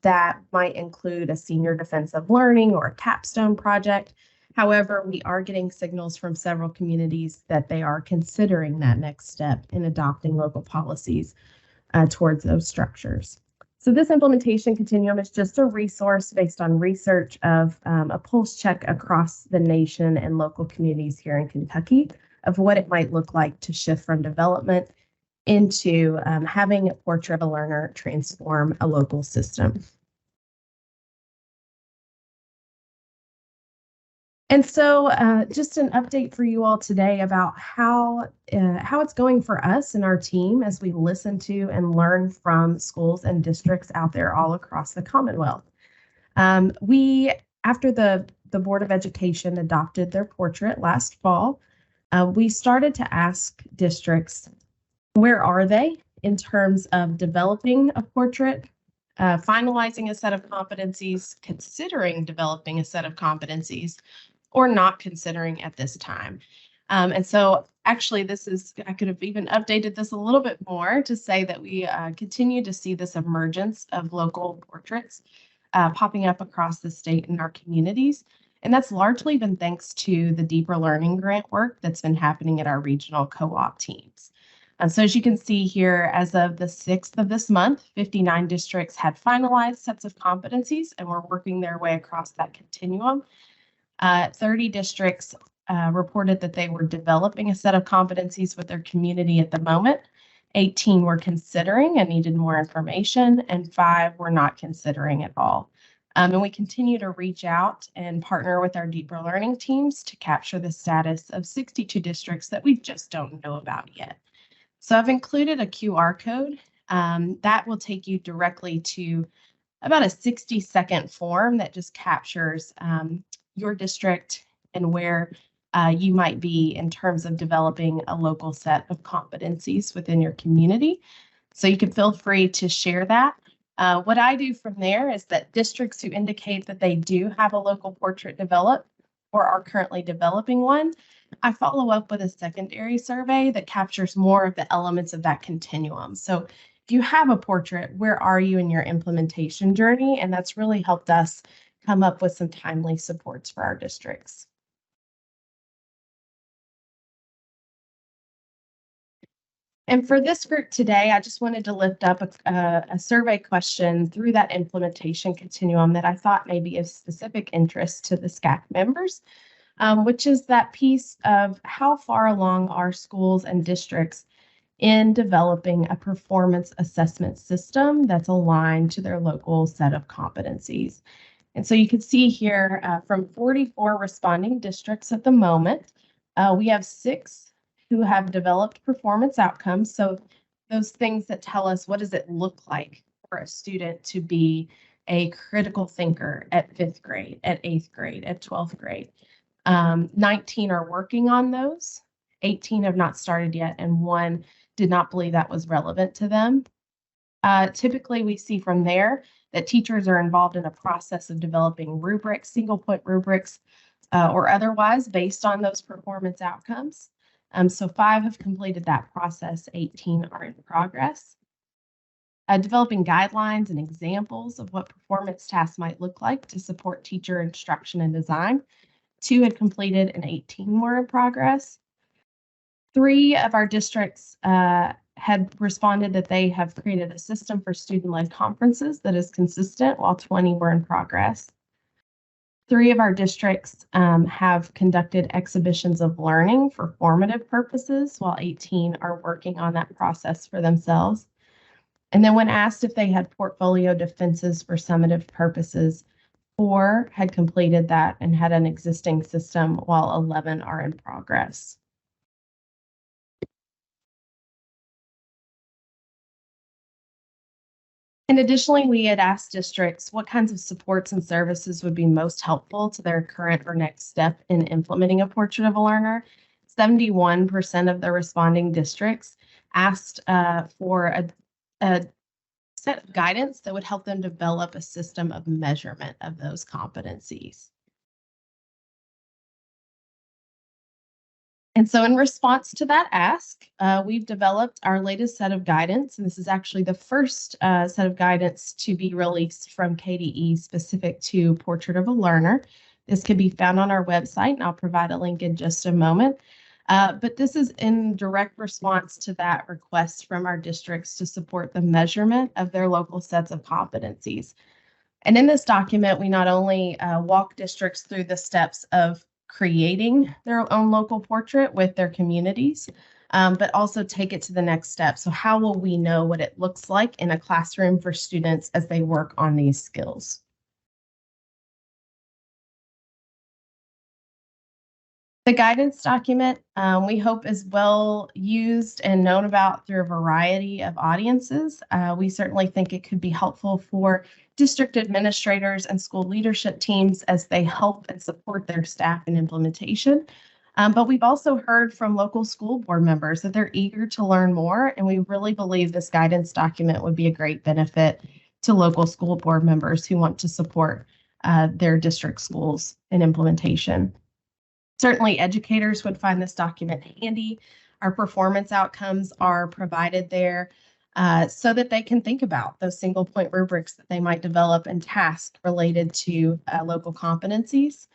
Speaker 8: that might include a senior defensive learning or a capstone project. However, we are getting signals from several communities that they are considering that next step in adopting local policies towards those structures. So this implementation continuum is just a resource based on research of a pulse check across the nation and local communities here in Kentucky of what it might look like to shift from development into having a portrait of a learner transform a local system. And so just an update for you all today about how it's going for us and our team as we listen to and learn from schools and districts out there all across the Commonwealth. After the Board of Education adopted their portrait last fall, we started to ask districts, where are they in terms of developing a portrait, finalizing a set of competencies, considering developing a set of competencies, or not considering at this time. And so actually I could have even updated this a little bit more to say that we continue to see this emergence of local portraits popping up across the state and our communities. And that's largely been thanks to the deeper learning grant work that's been happening at our regional co-op teams. So as you can see here, as of the 6th of this month, 59 districts had finalized sets of competencies and were working their way across that continuum. 30 districts reported that they were developing a set of competencies with their community at the moment. 18 were considering and needed more information, and 5 were not considering at all. And we continue to reach out and partner with our deeper learning teams to capture the status of 62 districts that we just don't know about yet. So I've included a QR code that will take you directly to about a 60-second form that just captures your district and where you might be in terms of developing a local set of competencies within your community. So you can feel free to share that. What I do from there is that districts who indicate that they do have a local portrait developed or are currently developing one, I follow up with a secondary survey that captures more of the elements of that continuum. So if you have a portrait, where are you in your implementation journey? And that's really helped us come up with some timely supports for our districts. And for this group today, I just wanted to lift up a survey question through that implementation continuum that I thought may be of specific interest to the SCAAC members, which is that piece of how far along are schools and districts in developing a performance assessment system that's aligned to their local set of competencies. And so you can see here from 44 responding districts at the moment, we have 6 who have developed performance outcomes. So those things that tell us what does it look like for a student to be a critical thinker at 5th grade, at 8th grade, at 12th grade. 19 are working on those, 18 have not started yet, and 1 did not believe that was relevant to them. Typically, we see from there that teachers are involved in a process of developing rubrics, single point rubrics, or otherwise based on those performance outcomes. So 5 have completed that process, 18 are in progress. Developing guidelines and examples of what performance tasks might look like to support teacher instruction and design. 2 had completed and 18 were in progress. 3 of our districts had responded that they have created a system for student-led conferences that is consistent, while 20 were in progress. 3 of our districts have conducted exhibitions of learning for formative purposes, while 18 are working on that process for themselves. And then when asked if they had portfolio defenses for summative purposes, 4 had completed that and had an existing system, while 11 are in progress. And additionally, we had asked districts what kinds of supports and services would be most helpful to their current or next step in implementing a portrait of a learner. 71% of the responding districts asked for a set of guidance that would help them develop a system of measurement of those competencies. And so in response to that ask, we've developed our latest set of guidance, and this is actually the first set of guidance to be released from KDE specific to Portrait of a Learner. This can be found on our website, and I'll provide a link in just a moment. But this is in direct response to that request from our districts to support the measurement of their local sets of competencies. And in this document, we not only walk districts through the steps of creating their own local portrait with their communities, but also take it to the next step. So how will we know what it looks like in a classroom for students as they work on these skills? The guidance document, we hope is well used and known about through a variety of audiences. We certainly think it could be helpful for district administrators and school leadership teams as they help and support their staff in implementation. But we've also heard from local school board members that they're eager to learn more, and we really believe this guidance document would be a great benefit to local school board members who want to support their district schools in implementation. Certainly, educators would find this document handy. Our performance outcomes are provided there so that they can think about those single point rubrics that they might develop and tasks related to local competencies.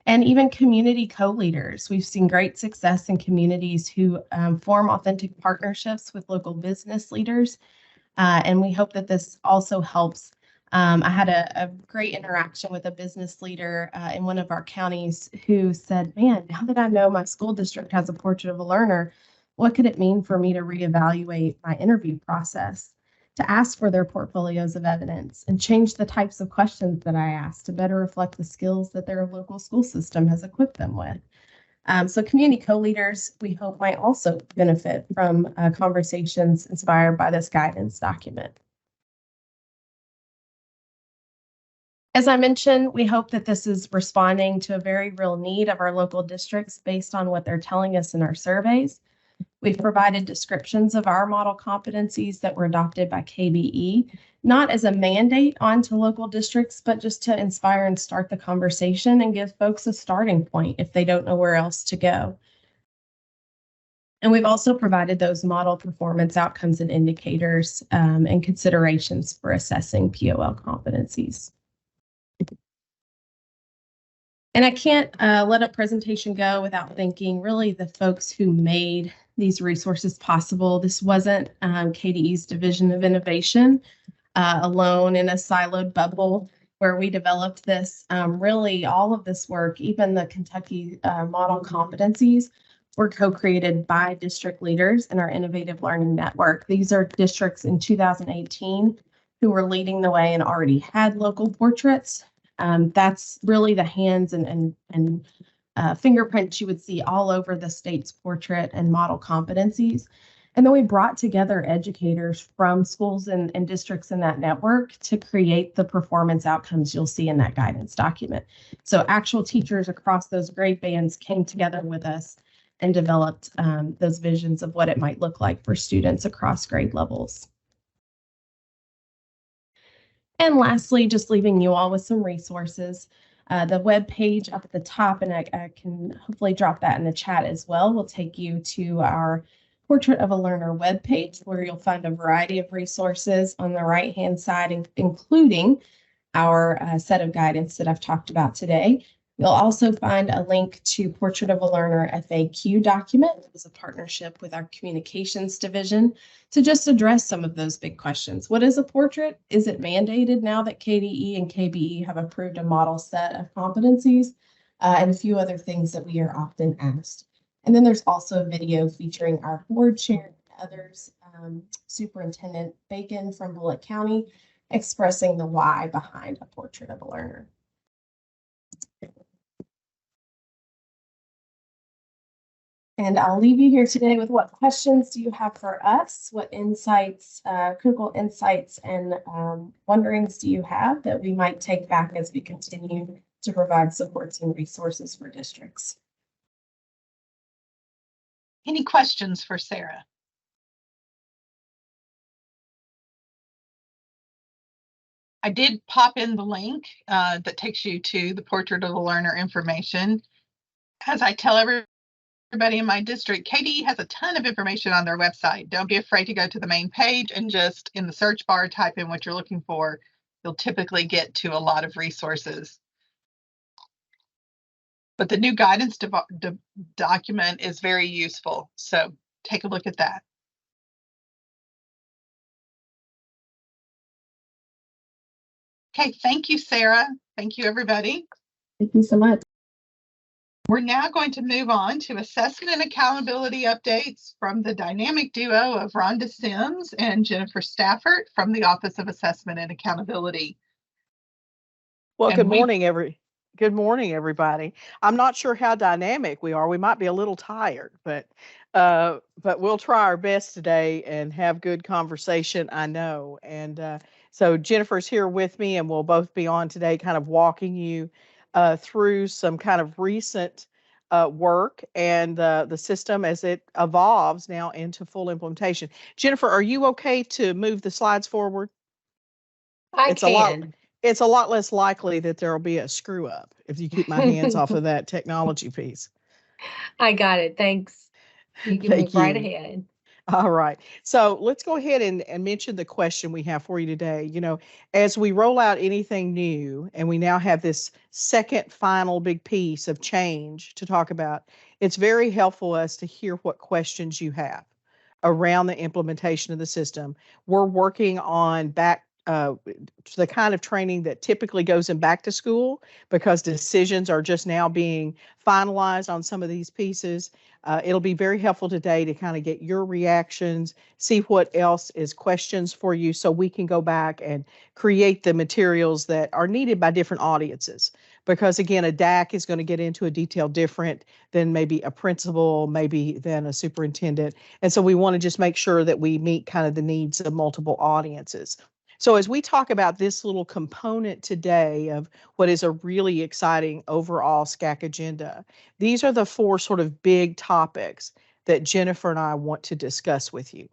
Speaker 8: And even community co-leaders. We've seen great success in communities who form authentic partnerships with local business leaders. And we hope that this also helps. I had a great interaction with a business leader in one of our counties who said, man, now that I know my school district has a portrait of a learner, what could it mean for me to reevaluate my interview process, to ask for their portfolios of evidence and change the types of questions that I ask to better reflect the skills that their local school system has equipped them with. So community co-leaders, we hope, might also benefit from conversations inspired by this guidance document. As I mentioned, we hope that this is responding to a very real need of our local districts based on what they're telling us in our surveys. We've provided descriptions of our model competencies that were adopted by KBE, not as a mandate onto local districts, but just to inspire and start the conversation and give folks a starting point if they don't know where else to go. And we've also provided those model performance outcomes and indicators and considerations for assessing POL competencies. And I can't let a presentation go without thanking really the folks who made these resources possible. This wasn't KDE's Division of Innovation alone in a siloed bubble where we developed this. Really, all of this work, even the Kentucky model competencies, were co-created by district leaders in our Innovative Learning Network. These are districts in 2018 who were leading the way and already had local portraits. That's really the hands and fingerprints you would see all over the state's portrait and model competencies. And then we brought together educators from schools and districts in that network to create the performance outcomes you'll see in that guidance document. So actual teachers across those grade bands came together with us and developed those visions of what it might look like for students across grade levels. And lastly, just leaving you all with some resources. The web page up at the top, and I can hopefully drop that in the chat as well, will take you to our Portrait of a Learner webpage, where you'll find a variety of resources on the right-hand side, including our set of guidance that I've talked about today. You'll also find a link to Portrait of a Learner FAQ document. It was a partnership with our communications division to just address some of those big questions. What is a portrait? Is it mandated now that KDE and KBE have approved a model set of competencies? And a few other things that we are often asked. And then there's also a video featuring our board chair and others, Superintendent Bacon from Bullitt County, expressing the why behind a Portrait of a Learner. And I'll leave you here today with what questions do you have for us? What insights, critical insights and wonderings do you have that we might take back as we continue to provide supports and resources for districts?
Speaker 1: Any questions for Sarah? I did pop in the link that takes you to the Portrait of the Learner information. As I tell everybody in my district, KDE has a ton of information on their website. Don't be afraid to go to the main page and just in the search bar type in what you're looking for. You'll typically get to a lot of resources. But the new guidance document is very useful, so take a look at that. Okay, thank you, Sarah. Thank you, everybody.
Speaker 8: Thank you so much.
Speaker 1: We're now going to move on to assessment and accountability updates from the dynamic duo of Rhonda Sims and Jennifer Stafford from the Office of Assessment and Accountability.
Speaker 9: Well,
Speaker 1: And
Speaker 9: good morning, everybody. I'm not sure how dynamic we are. We might be a little tired, but we'll try our best today and have good conversation, I know. And so Jennifer's here with me, and we'll both be on today kind of walking you through some kind of recent work and the system as it evolves now into full implementation. Jennifer, are you okay to move the slides forward? It's a lot less likely that there will be a screw up if you keep my hands off of that technology piece.
Speaker 10: I got it. Thanks. You can move right ahead.
Speaker 9: All right. So let's go ahead and mention the question we have for you today. You know, as we roll out anything new and we now have this second final big piece of change to talk about, it's very helpful us to hear what questions you have around the implementation of the system. We're working on the kind of training that typically goes in back to school because decisions are just now being finalized on some of these pieces. It'll be very helpful today to kind of get your reactions, see what else is questions for you so we can go back and create the materials that are needed by different audiences. Because again, a DAC is going to get into a detail different than maybe a principal, maybe than a superintendent. And so we want to just make sure that we meet kind of the needs of multiple audiences. So as we talk about this little component today of what is a really exciting overall SCAAC agenda, these are the four sort of big topics that Jennifer and I want to discuss with you.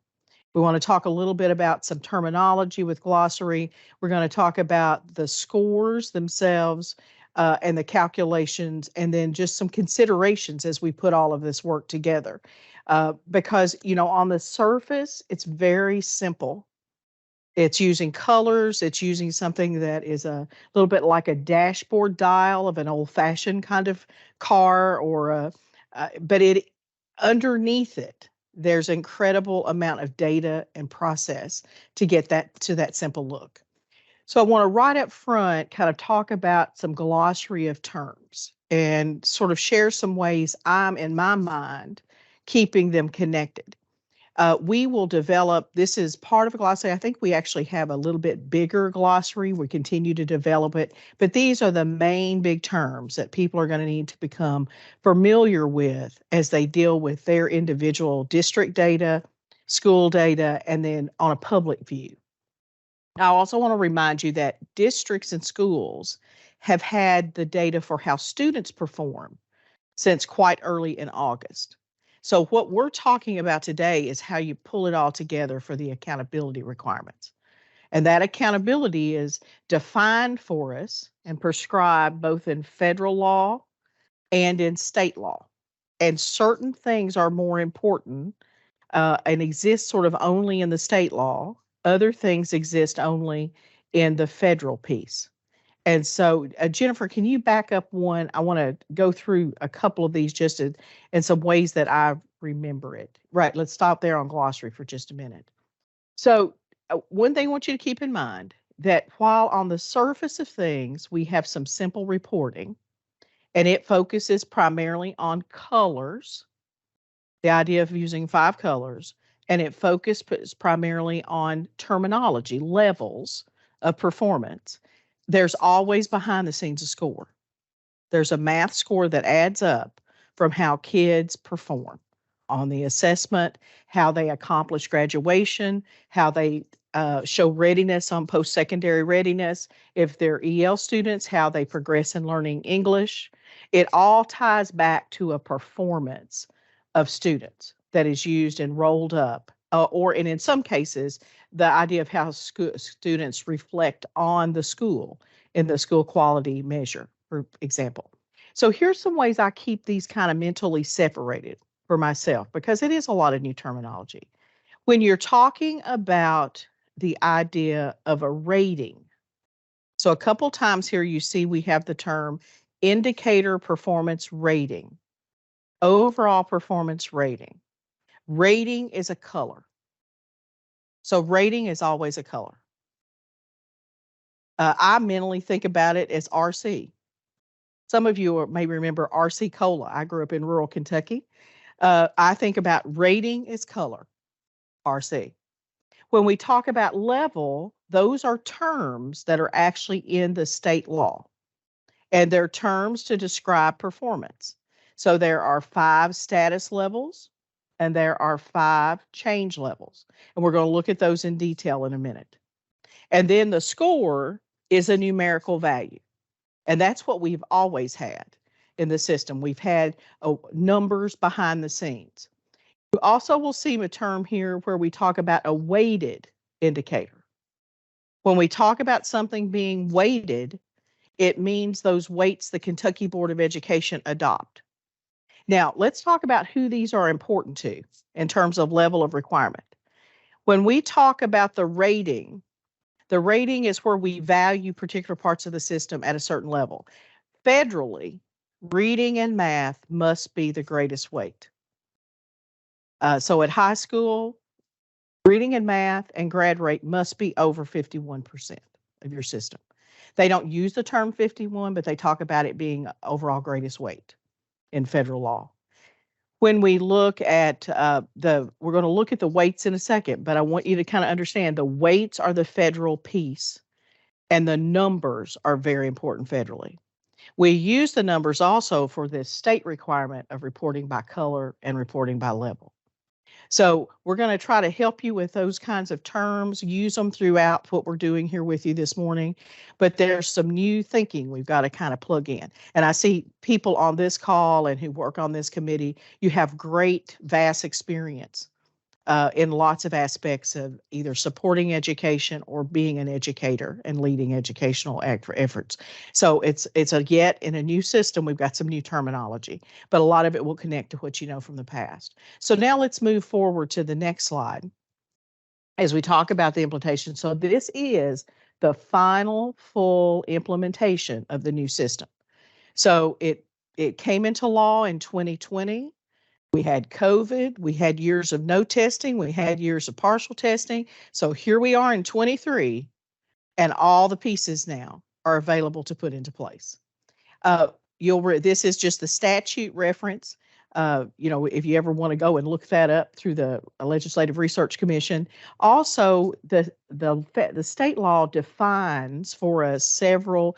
Speaker 9: We want to talk a little bit about some terminology with glossary. We're going to talk about the scores themselves and the calculations, and then just some considerations as we put all of this work together. Because, you know, on the surface, it's very simple. It's using colors. It's using something that is a little bit like a dashboard dial of an old-fashioned kind of car, or but underneath it, there's an incredible amount of data and process to get that to that simple look. So I want to right up front kind of talk about some glossary of terms and sort of share some ways I'm, in my mind, keeping them connected. We will develop, this is part of a glossary. I think we actually have a little bit bigger glossary. We continue to develop it, but these are the main big terms that people are going to need to become familiar with as they deal with their individual district data, school data, and then on a public view. I also want to remind you that districts and schools have had the data for how students perform since quite early in August. So what we're talking about today is how you pull it all together for the accountability requirements. And that accountability is defined for us and prescribed both in federal law and in state law. And certain things are more important and exist sort of only in the state law. Other things exist only in the federal piece. And so, Jennifer, can you back up one? I want to go through a couple of these just in some ways that I remember it. Right, let's stop there on glossary for just a minute. So one thing I want you to keep in mind, that while on the surface of things, we have some simple reporting, and it focuses primarily on colors, the idea of using 5 colors, and it focuses primarily on terminology, levels of performance. There's always behind the scenes a score. There's a math score that adds up from how kids perform. on the assessment, how they accomplish graduation, how they show readiness on post-secondary readiness. If they're EL students, how they progress in learning English. It all ties back to a performance of students that is used and rolled up, and in some cases, the idea of how students reflect on the school in the school quality measure, for example. So here's some ways I keep these kind of mentally separated for myself, because it is a lot of new terminology. When you're talking about the idea of a rating, so a couple times here you see we have the term indicator performance rating, overall performance rating. Rating is a color. So rating is always a color. I mentally think about it as RC. Some of you may remember RC Cola. I grew up in rural Kentucky. I think about rating as color, RC. When we talk about level, those are terms that are actually in the state law, and they're terms to describe performance. So there are 5 status levels and there are 5 change levels. And we're going to look at those in detail in a minute. And then the score is a numerical value. And that's what we've always had in the system. We've had numbers behind the scenes. You also will see a term here where we talk about a weighted indicator. When we talk about something being weighted, it means those weights the Kentucky Board of Education adopt. Now, let's talk about who these are important to in terms of level of requirement. When we talk about the rating is where we value particular parts of the system at a certain level. Federally, reading and math must be the greatest weight. So at high school, reading and math and grad rate must be over 51% of your system. They don't use the term 51, but they talk about it being overall greatest weight in federal law. When we look at we're going to look at the weights in a second, but I want you to kind of understand the weights are the federal piece and the numbers are very important federally. We use the numbers also for this state requirement of reporting by color and reporting by level. So we're going to try to help you with those kinds of terms, use them throughout what we're doing here with you this morning. But there's some new thinking we've got to kind of plug in. And I see people on this call and who work on this committee, you have great, vast experience in lots of aspects of either supporting education or being an educator and leading educational efforts. So it's yet in a new system, we've got some new terminology, but a lot of it will connect to what you know from the past. So now let's move forward to the next slide as we talk about the implementation. So this is the final full implementation of the new system. So it came into law in 2020. We had COVID, we had years of no testing, we had years of partial testing. So here we are in 23, and all the pieces now are available to put into place. This is just the statute reference. If you ever want to go and look that up through the Legislative Research Commission. Also, the state law defines for us several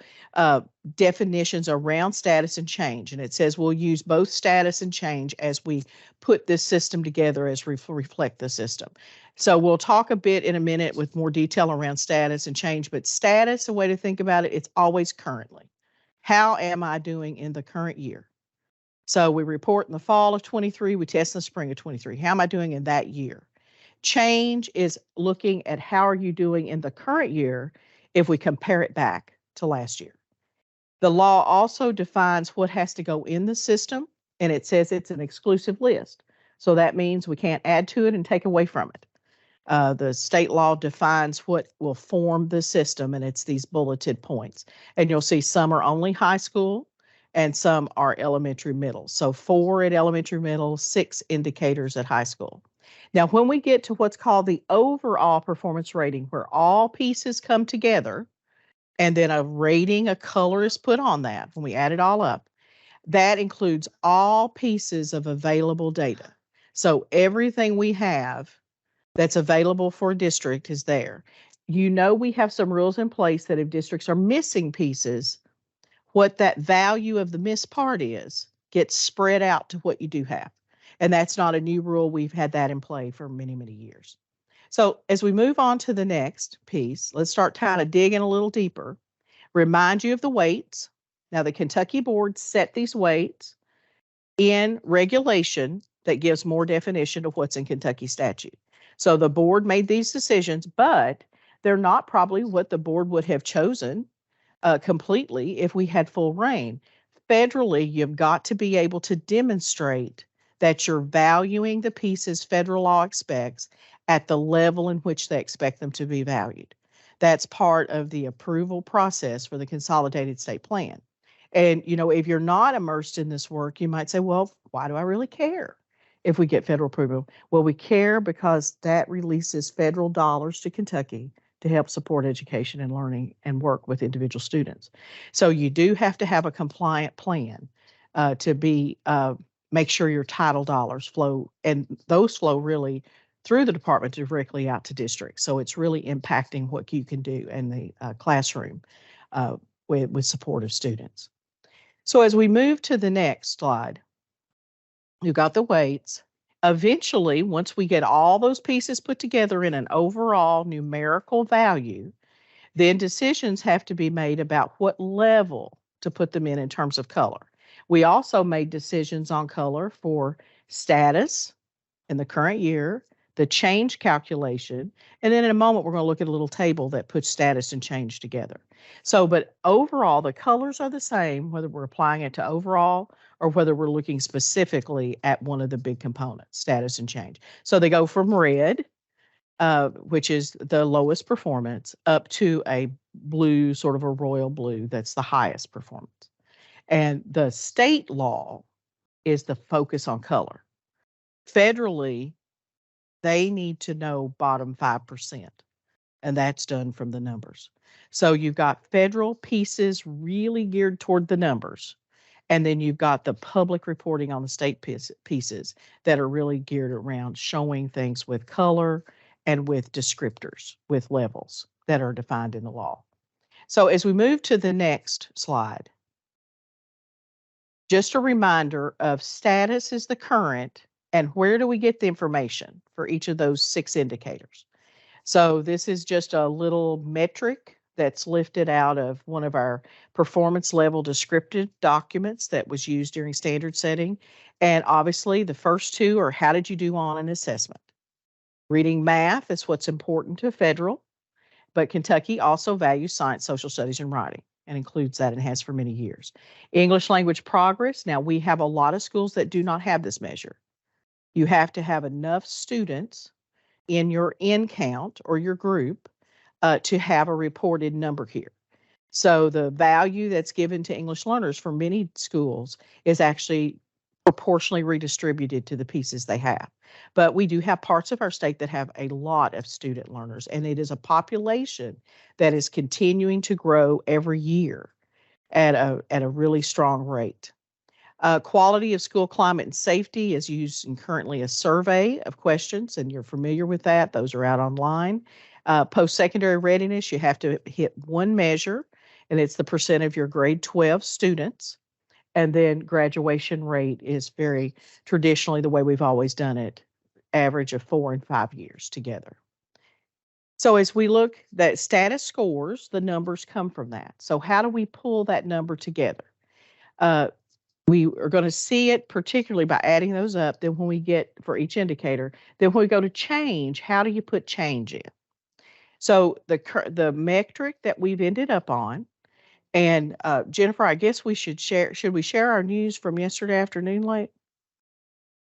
Speaker 9: definitions around status and change, and it says we'll use both status and change as we put this system together as reflect the system. So we'll talk a bit in a minute with more detail around status and change, but status, a way to think about it, it's always currently. How am I doing in the current year? So we report in the fall of 23, we test in the spring of 23. How am I doing in that year? Change is looking at how are you doing in the current year if we compare it back to last year. The law also defines what has to go in the system, and it says it's an exclusive list. So that means we can't add to it and take away from it. The state law defines what will form the system, and it's these bulleted points. And you'll see some are only high school, and some are elementary middle. So 4 at elementary middle, 6 indicators at high school. Now, when we get to what's called the overall performance rating, where all pieces come together, and then a rating, a color is put on that, when we add it all up, that includes all pieces of available data. So everything we have that's available for a district is there. We have some rules in place that if districts are missing pieces, what that value of the missed part is gets spread out to what you do have. And that's not a new rule. We've had that in play for many, many years. So as we move on to the next piece, let's start kind of digging a little deeper. Remind you of the weights. Now, the Kentucky board set these weights in regulation that gives more definition of what's in Kentucky statute. So the board made these decisions, but they're not probably what the board would have chosen completely if we had full reign. Federally, you've got to be able to demonstrate that you're valuing the pieces federal law expects at the level in which they expect them to be valued. That's part of the approval process for the consolidated state plan. And, you know, if you're not immersed in this work, you might say, well, why do I really care if we get federal approval? Well, we care because that releases federal dollars to Kentucky to help support education and learning and work with individual students. So you do have to have a compliant plan to be make sure your title dollars flow, and those flow really through the department directly out to districts. So it's really impacting what you can do in the classroom with supportive students. So as we move to the next slide, you've got the weights. Eventually, once we get all those pieces put together in an overall numerical value, then decisions have to be made about what level to put them in terms of color. We also made decisions on color for status in the current year, the change calculation, and then in a moment we're going to look at a little table that puts status and change together. So, but overall, the colors are the same, whether we're applying it to overall or whether we're looking specifically at one of the big components, status and change. So they go from red, which is the lowest performance, up to a blue, sort of a royal blue, that's the highest performance. And the state law is the focus on color. Federally, they need to know bottom 5%, and that's done from the numbers. So you've got federal pieces really geared toward the numbers, and then you've got the public reporting on the state pieces that are really geared around showing things with color and with descriptors, with levels that are defined in the law. So as we move to the next slide, just a reminder of status is the current, and where do we get the information for each of those 6 indicators? So this is just a little metric that's lifted out of one of our performance level descriptive documents that was used during standard setting. And obviously the first 2 are how did you do on an assessment? Reading math is what's important to federal, but Kentucky also values science, social studies, and writing, and includes that and has for many years. English language progress. Now we have a lot of schools that do not have this measure. You have to have enough students in your N count or your group to have a reported number here. So the value that's given to English learners for many schools is actually proportionally redistributed to the pieces they have. But we do have parts of our state that have a lot of student learners, and it is a population that is continuing to grow every year at a really strong rate. Quality of school climate and safety is used in currently a survey of questions, and you're familiar with that. Those are out online. Post-secondary readiness, you have to hit one measure, and it's the percent of your grade 12 students. And then graduation rate is very traditionally the way we've always done it, average of 4 and 5 years together. So as we look at status scores, the numbers come from that. So how do we pull that number together? We are going to see it particularly by adding those up. Then when we get for each indicator, then when we go to change, how do you put change in? So the metric that we've ended up on, and Jennifer, I guess we should we share our news from yesterday afternoon late?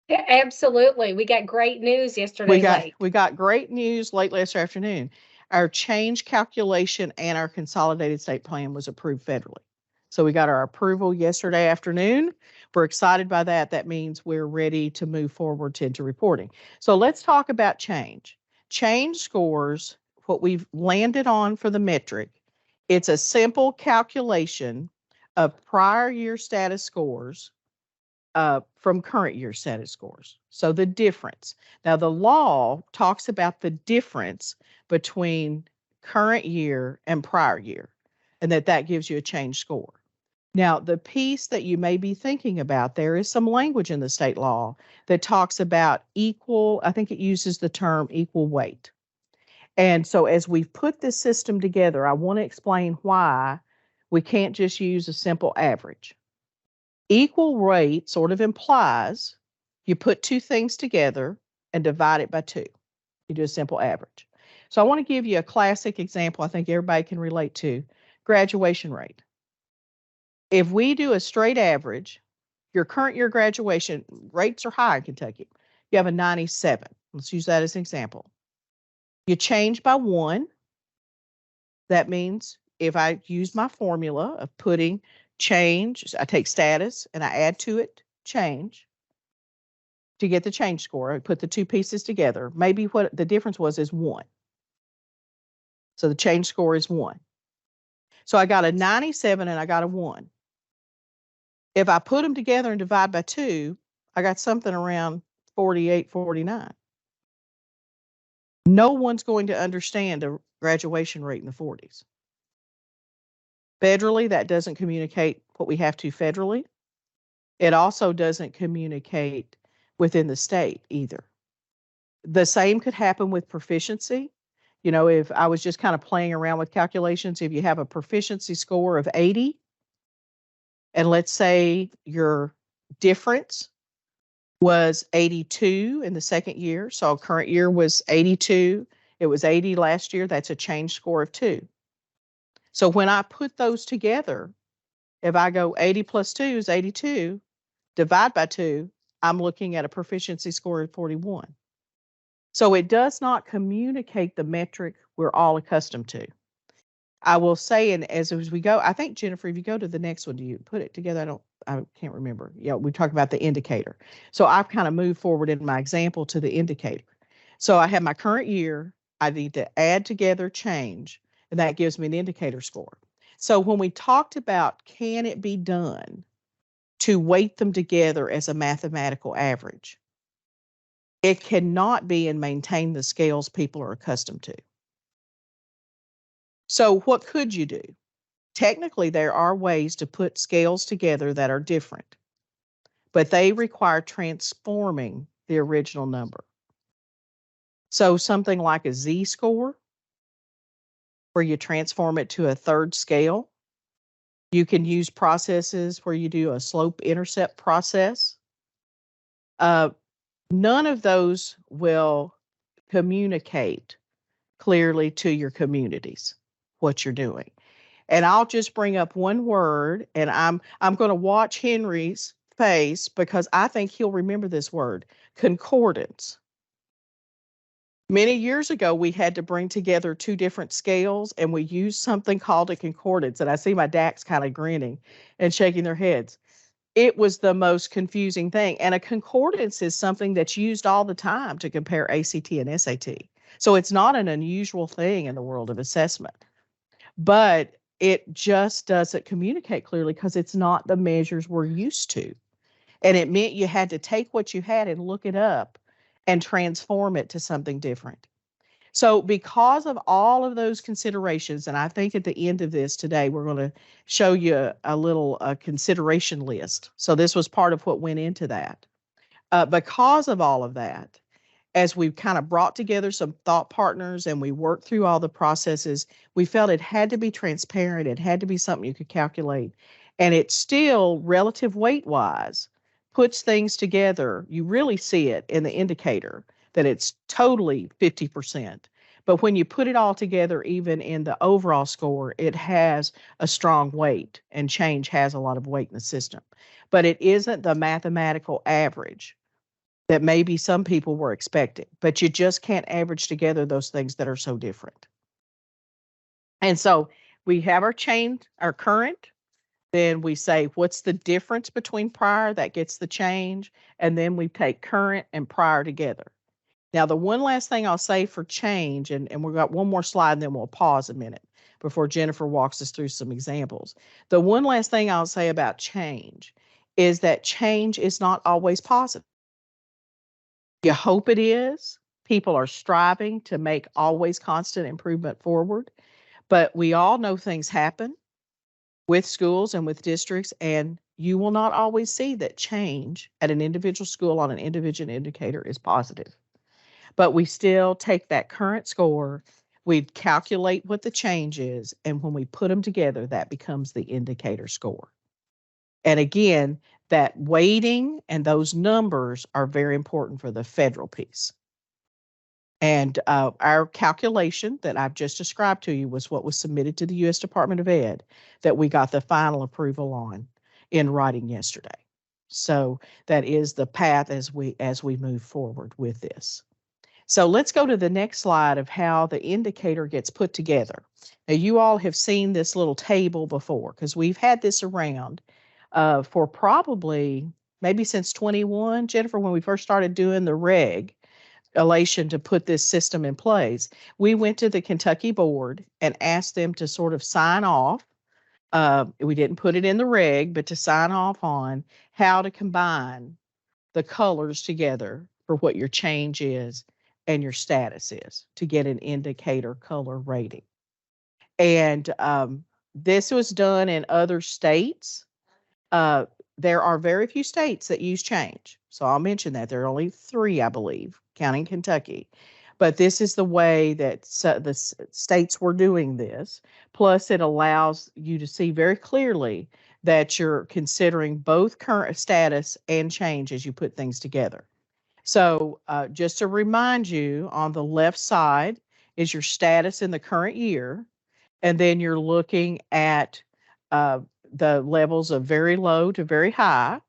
Speaker 10: Yeah, absolutely. We got great news yesterday late.
Speaker 9: We got great news late last afternoon. Our change calculation and our consolidated state plan was approved federally. So we got our approval yesterday afternoon. We're excited by that. That means we're ready to move forward into reporting. So let's talk about change. Change scores, what we've landed on for the metric, it's a simple calculation of prior year status scores from current year status scores. So the difference. Now the law talks about the difference between current year and prior year, and that gives you a change score. Now, the piece that you may be thinking about, there is some language in the state law that talks about equal, I think it uses the term equal weight. And so as we've put this system together, I want to explain why we can't just use a simple average. Equal weight sort of implies you put two things together and divide it by 2. You do a simple average. So I want to give you a classic example I think everybody can relate to, graduation rate. If we do a straight average, your current year graduation rates are high in Kentucky. You have a 97. Let's use that as an example. You change by 1. That means if I use my formula of putting change, I take status and I add to it change to get the change score. I put the two pieces together. Maybe what the difference was is 1. So the change score is 1. So I got a 97 and I got a 1. If I put them together and divide by 2, I got something around 48, 49. No one's going to understand a graduation rate in the 40s. Federally, that doesn't communicate what we have to federally. It also doesn't communicate within the state either. The same could happen with proficiency. You know, if I was just kind of playing around with calculations, if you have a proficiency score of 80, and let's say your difference was 82 in the second year, so current year was 82, it was 80 last year, that's a change score of 2. So when I put those together, if I go 80 plus 2 is 82, divide by 2, I'm looking at a proficiency score of 41. So it does not communicate the metric we're all accustomed to. I will say, and as we go, I think, Jennifer, if you go to the next one, do you put it together? I can't remember. Yeah, we talked about the indicator. So I've kind of moved forward in my example to the indicator. So I have my current year. I need to add together change, and that gives me an indicator score. So when we talked about can it be done to weight them together as a mathematical average, it cannot be and maintain the scales people are accustomed to. So what could you do? Technically, there are ways to put scales together that are different, but they require transforming the original number. So something like a z-score, where you transform it to a third scale. You can use processes where you do a slope-intercept process. None of those will communicate clearly to your communities what you're doing. And I'll just bring up one word, and I'm going to watch Henry's face because I think he'll remember this word, concordance. Many years ago, we had to bring together 2 different scales, and we used something called a concordance. And I see my DACs kind of grinning and shaking their heads. It was the most confusing thing. And a concordance is something that's used all the time to compare ACT and SAT. So it's not an unusual thing in the world of assessment. But it just doesn't communicate clearly because it's not the measures we're used to. And it meant you had to take what you had and look it up and transform it to something different. So because of all of those considerations, and I think at the end of this today, we're going to show you a little consideration list. So this was part of what went into that. Because of all of that, as we kind of brought together some thought partners and we worked through all the processes, we felt it had to be transparent. It had to be something you could calculate. And it still, relative weight-wise, puts things together. You really see it in the indicator that it's totally 50%. But when you put it all together, even in the overall score, it has a strong weight, and change has a lot of weight in the system. But it isn't the mathematical average that maybe some people were expecting, but you just can't average together those things that are so different. And so we have our change, our current, then we say, what's the difference between prior? That gets the change. And then we take current and prior together. Now, the one last thing I'll say for change, and we've got one more slide, and then we'll pause a minute before Jennifer walks us through some examples. The one last thing I'll say about change is that change is not always positive. You hope it is. People are striving to make always constant improvement forward, but we all know things happen. with schools and with districts, and you will not always see that change at an individual school on an individual indicator is positive. But we still take that current score, we calculate what the change is, and when we put them together, that becomes the indicator score. And again, that weighting and those numbers are very important for the federal piece. And our calculation that I've just described to you was what was submitted to the U.S. Department of Ed that we got the final approval on in writing yesterday. So that is the path as we move forward with this. So let's go to the next slide of how the indicator gets put together. Now, you all have seen this little table before because we've had this around for probably maybe since 21, Jennifer, when we first started doing the regulation to put this system in place. We went to the Kentucky board and asked them to sort of sign off. We didn't put it in the reg, but to sign off on how to combine the colors together for what your change is and your status is to get an indicator color rating. And this was done in other states. There are very few states that use change. So I'll mention that. There are only 3, I believe, counting Kentucky. But this is the way that the states were doing this. Plus, it allows you to see very clearly that you're considering both current status and change as you put things together. So just to remind you, on the left side is your status in the current year. And then you're looking at the levels of very low to very high.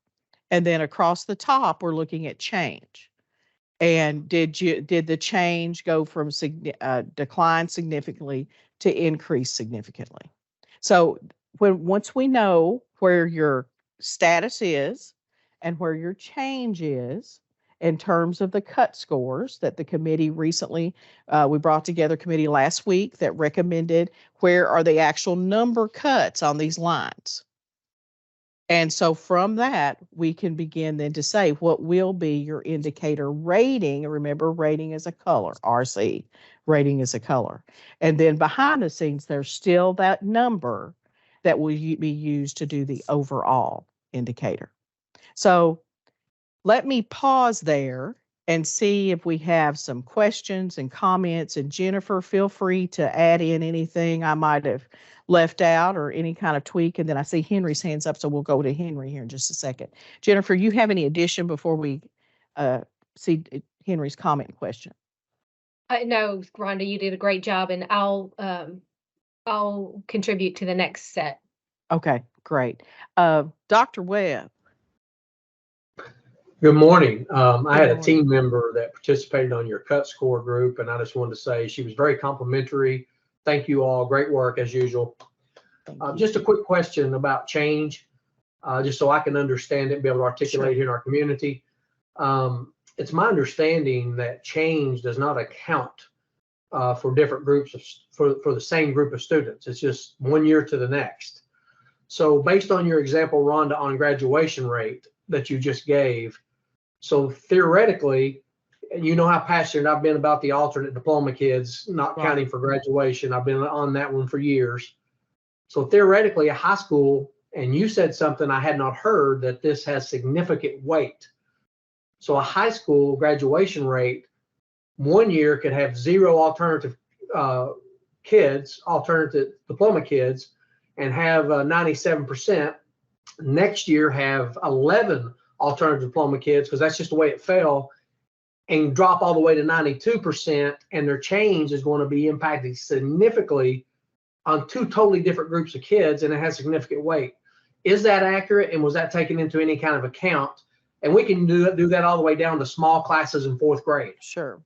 Speaker 9: And then across the top, we're looking at change. And did the change go from decline significantly to increase significantly? So once we know where your status is and where your change is in terms of the cut scores that the committee recently, we brought together a committee last week that recommended where are the actual number cuts on these lines. And so from that, we can begin then to say what will be your indicator rating. And remember, rating is a color, RC, rating is a color. And then behind the scenes, there's still that number that will be used to do the overall indicator. So let me pause there and see if we have some questions and comments. And Jennifer, feel free to add in anything I might have left out or any kind of tweak. And then I see Henry's hands up, so we'll go to Henry here in just a second. Jennifer, you have any addition before we see Henry's comment and question?
Speaker 10: No, Rhonda, you did a great job, and I'll contribute to the next set.
Speaker 9: Okay, great. Dr. Webb.
Speaker 5: Good morning. I had a team member that participated on your cut score group, and I just wanted to say she was very complimentary. Thank you all. Great work as usual. Just a quick question about change, just so I can understand it and be able to articulate here in our community. It's my understanding that change does not account for different groups for the same group of students. It's just one year to the next. So based on your example, Rhonda, on graduation rate that you just gave, so theoretically, you know how passionate I've been about the alternate diploma kids, not counting for graduation. I've been on that one for years. So theoretically, a high school, and you said something I had not heard, that this has significant weight. So a high school graduation rate, one year could have 0 alternative kids, alternative diploma kids, and have 97%. Next year have 11 alternative diploma kids, because that's just the way it fell, and drop all the way to 92%, and their change is going to be impacted significantly on 2 totally different groups of kids, and it has significant weight. Is that accurate, and was that taken into any kind of account? And we can do that all the way down to small classes in 4th grade.
Speaker 9: Sure.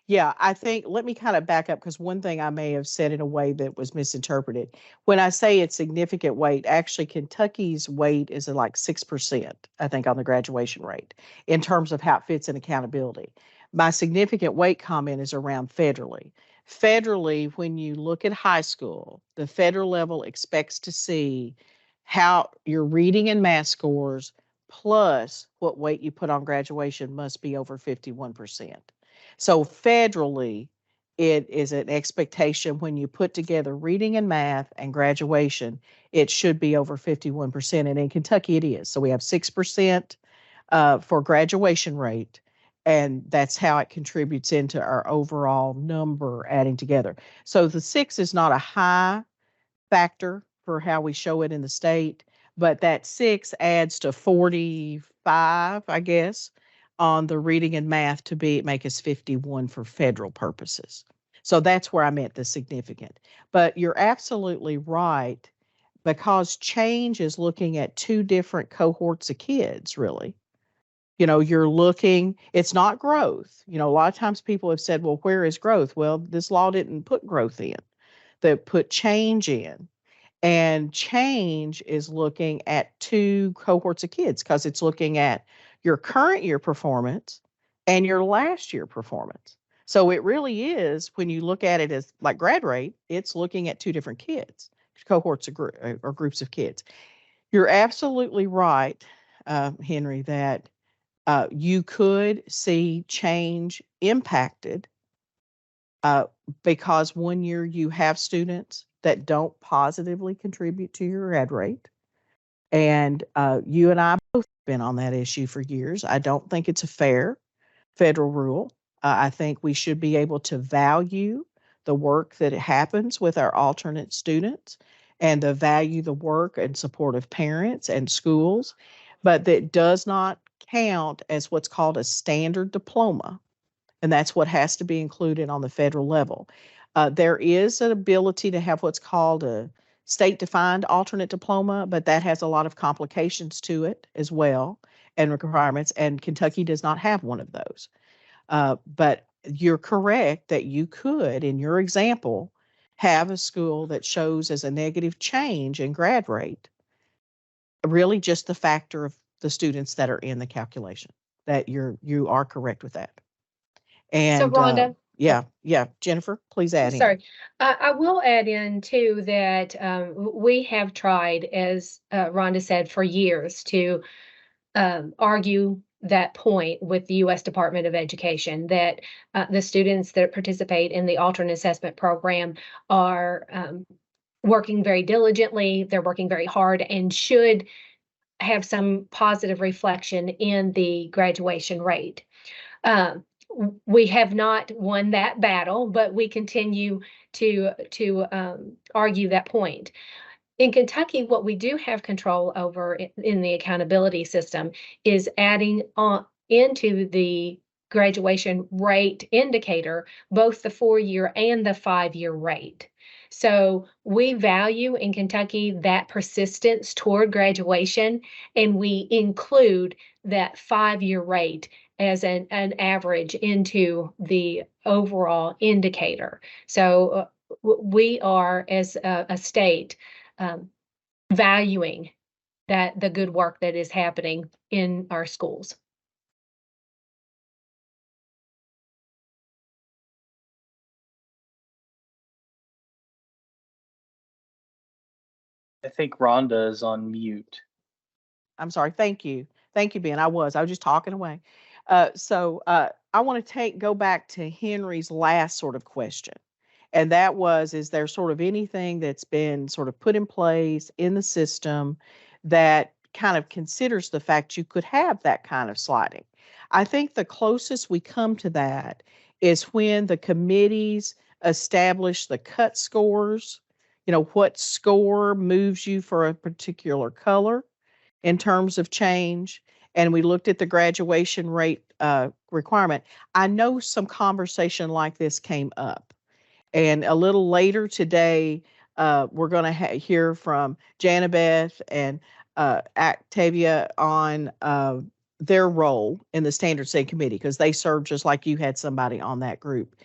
Speaker 9: Yeah, I think, let me kind of back up, because one thing I may have said in a way that was misinterpreted. When I say it's significant weight, actually Kentucky's weight is like 6%, I think, on the graduation rate in terms of how it fits in accountability. My significant weight comment is around federally. Federally, when you look at high school, the federal level expects to see how your reading and math scores plus what weight you put on graduation must be over 51%. So federally, it is an expectation when you put together reading and math and graduation, it should be over 51%. And in Kentucky, it is. So we have 6% for graduation rate. And that's how it contributes into our overall number adding together. So the 6 is not a high factor for how we show it in the state, but that 6 adds to 45, I guess, on the reading and math to make us 51 for federal purposes. So that's where I meant the significant. But you're absolutely right, because change is looking at two different cohorts of kids, really. You're looking, it's not growth. A lot of times people have said, well, where is growth? Well, this law didn't put growth in, they put change in. And change is looking at two cohorts of kids, because it's looking at your current year performance and your last year performance. So it really is, when you look at it as like grad rate, it's looking at two different kids, cohorts or groups of kids. You're absolutely right, Henry, that you could see change impacted because one year you have students that don't positively contribute to your grad rate. And you and I both have been on that issue for years. I don't think it's a fair federal rule. I think we should be able to value the work that happens with our alternate students, and the value the work and support of parents and schools, but that does not count as what's called a standard diploma. And that's what has to be included on the federal level. There is an ability to have what's called a state-defined alternate diploma, but that has a lot of complications to it as well, and requirements, and Kentucky does not have one of those. But you're correct that you could, in your example, have a school that shows as a negative change in grad rate, really just the factor of the students that are in the calculation. That you are correct with that. And
Speaker 10: So Rhonda,
Speaker 9: yeah, Jennifer, please add in.
Speaker 10: sorry, I will add in too that we have tried, as Rhonda said, for years to argue that point with the U.S. Department of Education, that the students that participate in the alternate assessment program are working very diligently, they're working very hard, and should have some positive reflection in the graduation rate. We have not won that battle, but we continue to argue that point. In Kentucky, what we do have control over in the accountability system is adding on into the graduation rate indicator both the 4-year and the 5-year rate. So we value in Kentucky that persistence toward graduation, and we include that 5-year rate as an average into the overall indicator. So we are, as a state, valuing that the good work that is happening in our schools.
Speaker 11: I think Rhonda is on mute.
Speaker 9: I'm sorry. Thank you. Thank you, Ben. I was just talking away. So I want to go back to Henry's last sort of question. And that was, is there sort of anything that's been sort of put in place in the system that kind of considers the fact you could have that kind of sliding? I think the closest we come to that is when the committees establish the cut scores, what score moves you for a particular color in terms of change. And we looked at the graduation rate requirement. I know some conversation like this came up. And a little later today, we're going to hear from Janabeth and Octavia on their role in the Standard Setting Committee, because they serve just like you had somebody on that group,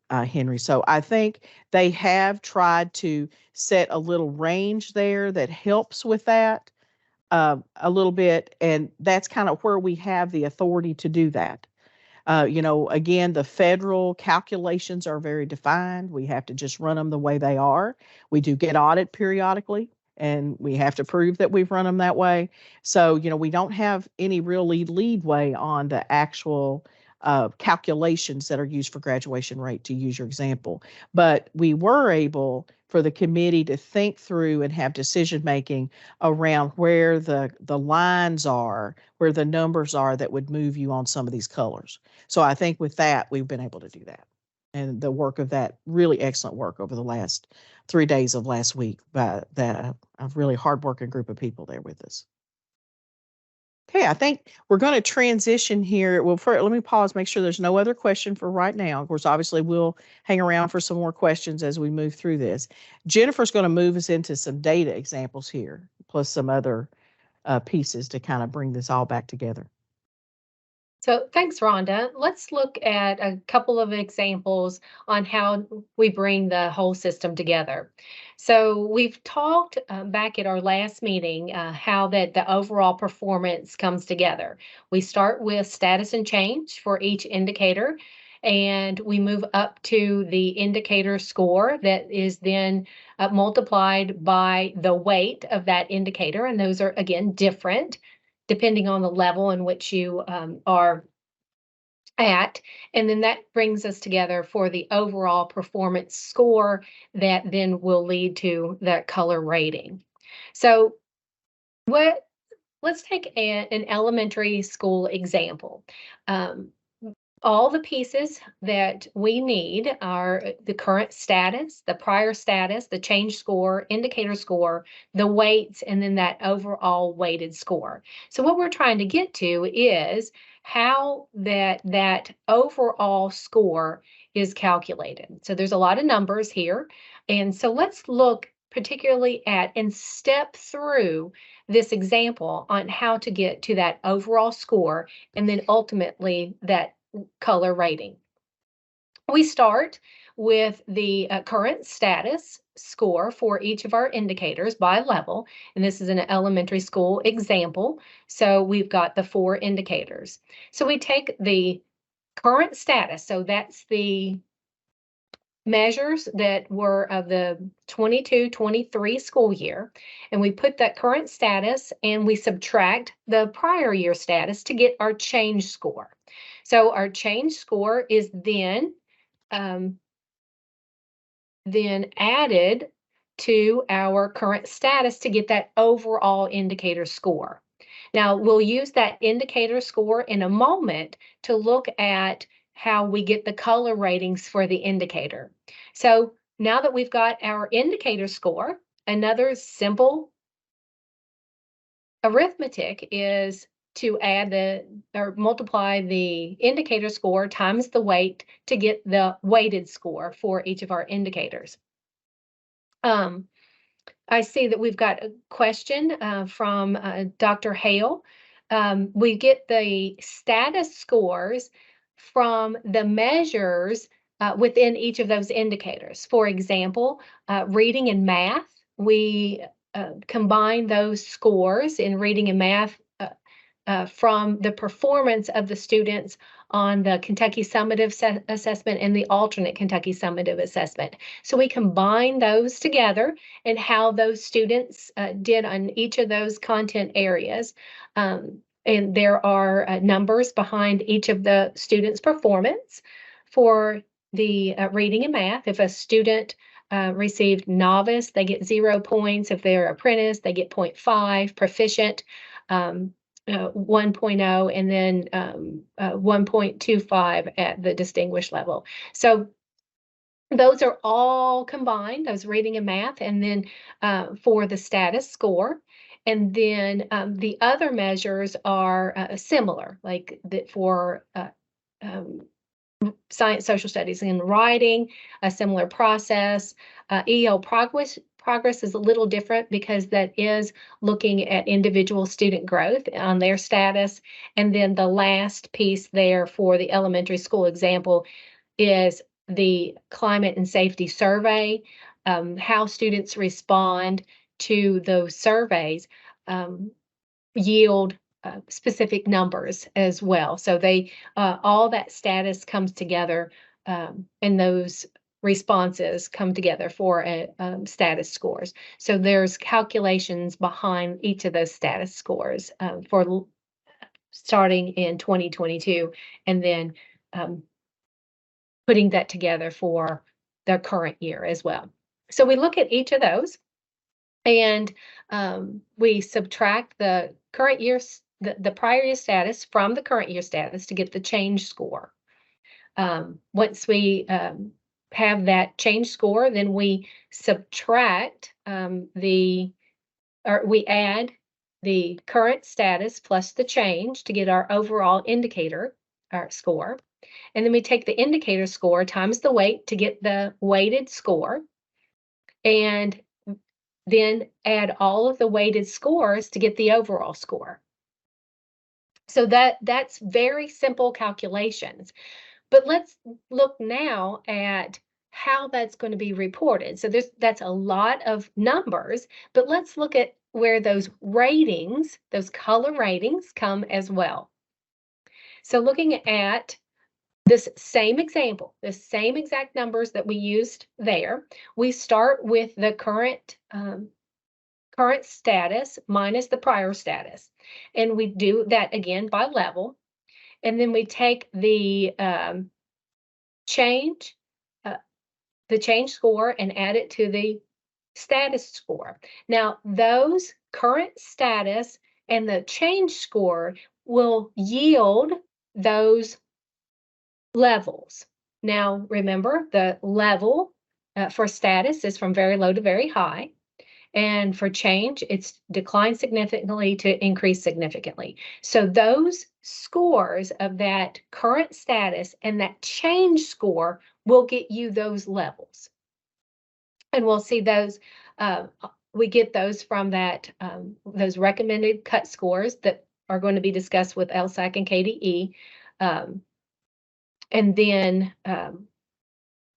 Speaker 9: Henry. So I think they have tried to set a little range there that helps with that a little bit. And that's kind of where we have the authority to do that. Again, the federal calculations are very defined. We have to just run them the way they are. We do get audit periodically, and we have to prove that we've run them that way. So, we don't have any really leadway on the actual calculations that are used for graduation rate, to use your example. But we were able for the committee to think through and have decision making around where the lines are, where the numbers are that would move you on some of these colors. So I think with that, we've been able to do that. And the work of that, really excellent work over the last 3 days of last week by a really hardworking group of people there with us. Okay, I think we're going to transition here. Well, let me pause, make sure there's no other question for right now. Of course, obviously, we'll hang around for some more questions as we move through this. Jennifer's going to move us into some data examples here, plus some other pieces to kind of bring this all back together.
Speaker 10: So thanks, Rhonda. Let's look at a couple of examples on how we bring the whole system together. So we've talked back at our last meeting how that the overall performance comes together. We start with status and change for each indicator, and we move up to the indicator score that is then multiplied by the weight of that indicator, and those are, again, different depending on the level in which you are at. And then that brings us together for the overall performance score that then will lead to that color rating. So let's take an elementary school example. All the pieces that we need are the current status, the prior status, the change score, indicator score, the weights, and then that overall weighted score. So what we're trying to get to is how that overall score is calculated. So there's a lot of numbers here. And so let's look particularly at and step through this example on how to get to that overall score and then ultimately that color rating. We start with the current status score for each of our indicators by level, and this is an elementary school example. So we've got the 4 indicators. So we take the current status, so that's the measures that were of the 22-23 school year, and we put that current status and we subtract the prior year status to get our change score. So our change score is then added to our current status to get that overall indicator score. Now, we'll use that indicator score in a moment to look at how we get the color ratings for the indicator. So now that we've got our indicator score, another simple arithmetic is to add or multiply the indicator score times the weight to get the weighted score for each of our indicators. I see that we've got a question from Dr. Hale. We get the status scores from the measures within each of those indicators. For example, reading and math, we combine those scores in reading and math from the performance of the students on the Kentucky Summative Assessment and the alternate Kentucky Summative Assessment. So we combine those together and how those students did on each of those content areas. And there are numbers behind each of the students' performance. For the reading and math, if a student received novice, they get 0 points. If they're apprentice, they get 0.5, proficient, 1.0, and then 1.25 at the distinguished level. So those are all combined, those reading and math, and then for the status score. And then the other measures are similar, like for science, social studies, and writing, a similar process. EL progress is a little different because that is looking at individual student growth on their status. And then the last piece there for the elementary school example is the climate and safety survey, how students respond to those surveys yield specific numbers as well. So they all that status comes together, and those responses come together for status scores. So there's calculations behind each of those status scores for starting in 2022 and then putting that together for the current year as well. So we look at each of those, and we subtract the current year's the prior year status from the current year status to get the change score. Once we have that change score, then we subtract we add the current status plus the change to get our overall indicator score. And then we take the indicator score times the weight to get the weighted score, and then add all of the weighted scores to get the overall score. So that's very simple calculations. But let's look now at how that's going to be reported. So that's a lot of numbers, but let's look at where those ratings, those color ratings, come as well. So looking at this same example, the same exact numbers that we used there, we start with the current status minus the prior status. And we do that again by level. And then we take the change score and add it to the status score. Now, those current status and the change score will yield those levels. Now, remember, the level for status is from very low to very high. And for change, it's declined significantly to increase significantly. So those scores of that current status and that change score will get you those levels. And we'll see those, we get those from that, those recommended cut scores that are going to be discussed with SCAAC and KDE. And then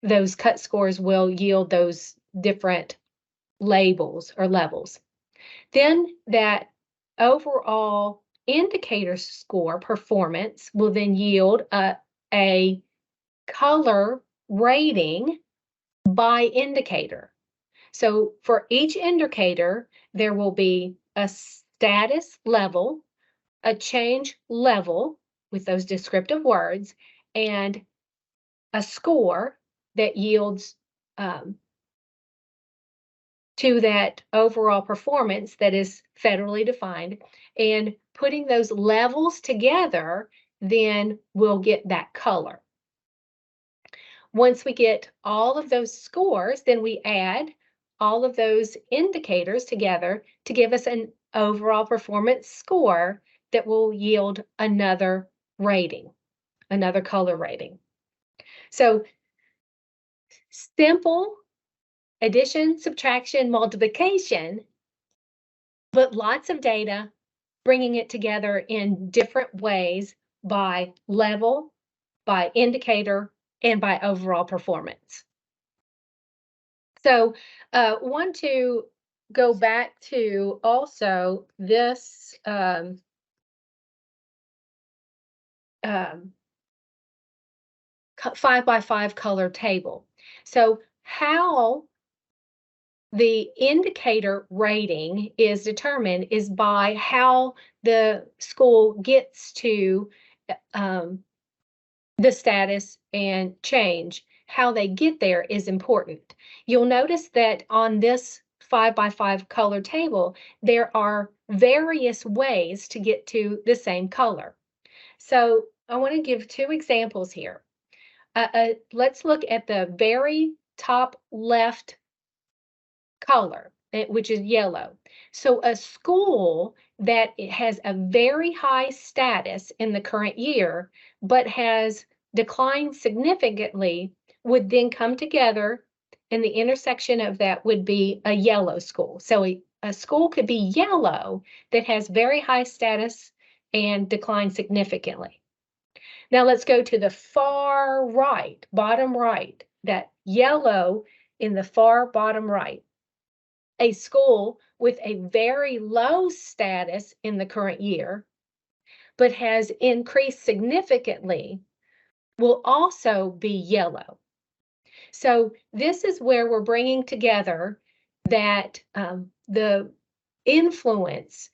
Speaker 10: those cut scores will yield those different labels or levels. Then that overall indicator score performance will then yield a color rating by indicator. So for each indicator, there will be a status level, a change level with those descriptive words, and a score that yields to that overall performance that is federally defined. And putting those levels together, then we'll get that color. Once we get all of those scores, then we add all of those indicators together to give us an overall performance score that will yield another rating, another color rating. So simple addition, subtraction, multiplication, but lots of data, bringing it together in different ways by level, by indicator, and by overall performance. So want to go back to also this 5x5 color table. So how the indicator rating is determined is by how the school gets to the status and change. How they get there is important. You'll notice that on this 5x5 color table, there are various ways to get to the same color. So I want to give two examples here. Let's look at the very top left color, which is yellow. So a school that has a very high status in the current year, but has declined significantly, would then come together, and the intersection of that would be a yellow school. So a school could be yellow that has very high status and declined significantly. Now let's go to the far right, bottom right, that yellow in the far bottom right. A school with a very low status in the current year, but has increased significantly, will also be yellow. So this is where we're bringing together that the influence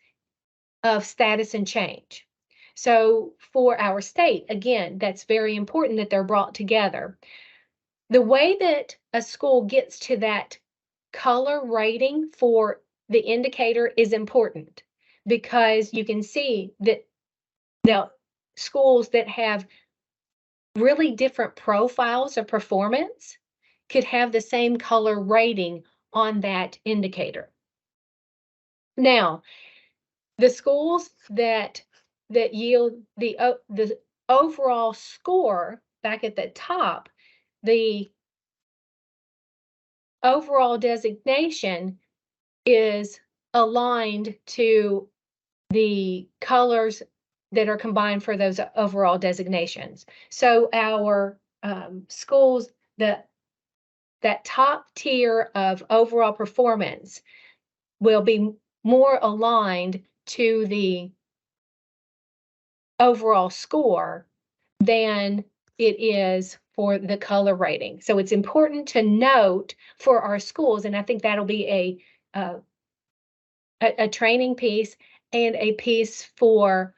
Speaker 10: of status and change. So for our state, again, that's very important that they're brought together. The way that a school gets to that color rating for the indicator is important, because you can see that the schools that have really different profiles of performance could have the same color rating on that indicator. Now, the schools that yield the overall score back at the top, the overall designation is aligned to the colors that are combined for those overall designations. So our schools, that top tier of overall performance will be more aligned to the overall score than it is for the color rating. So it's important to note for our schools, and I think that'll be a training piece and a piece for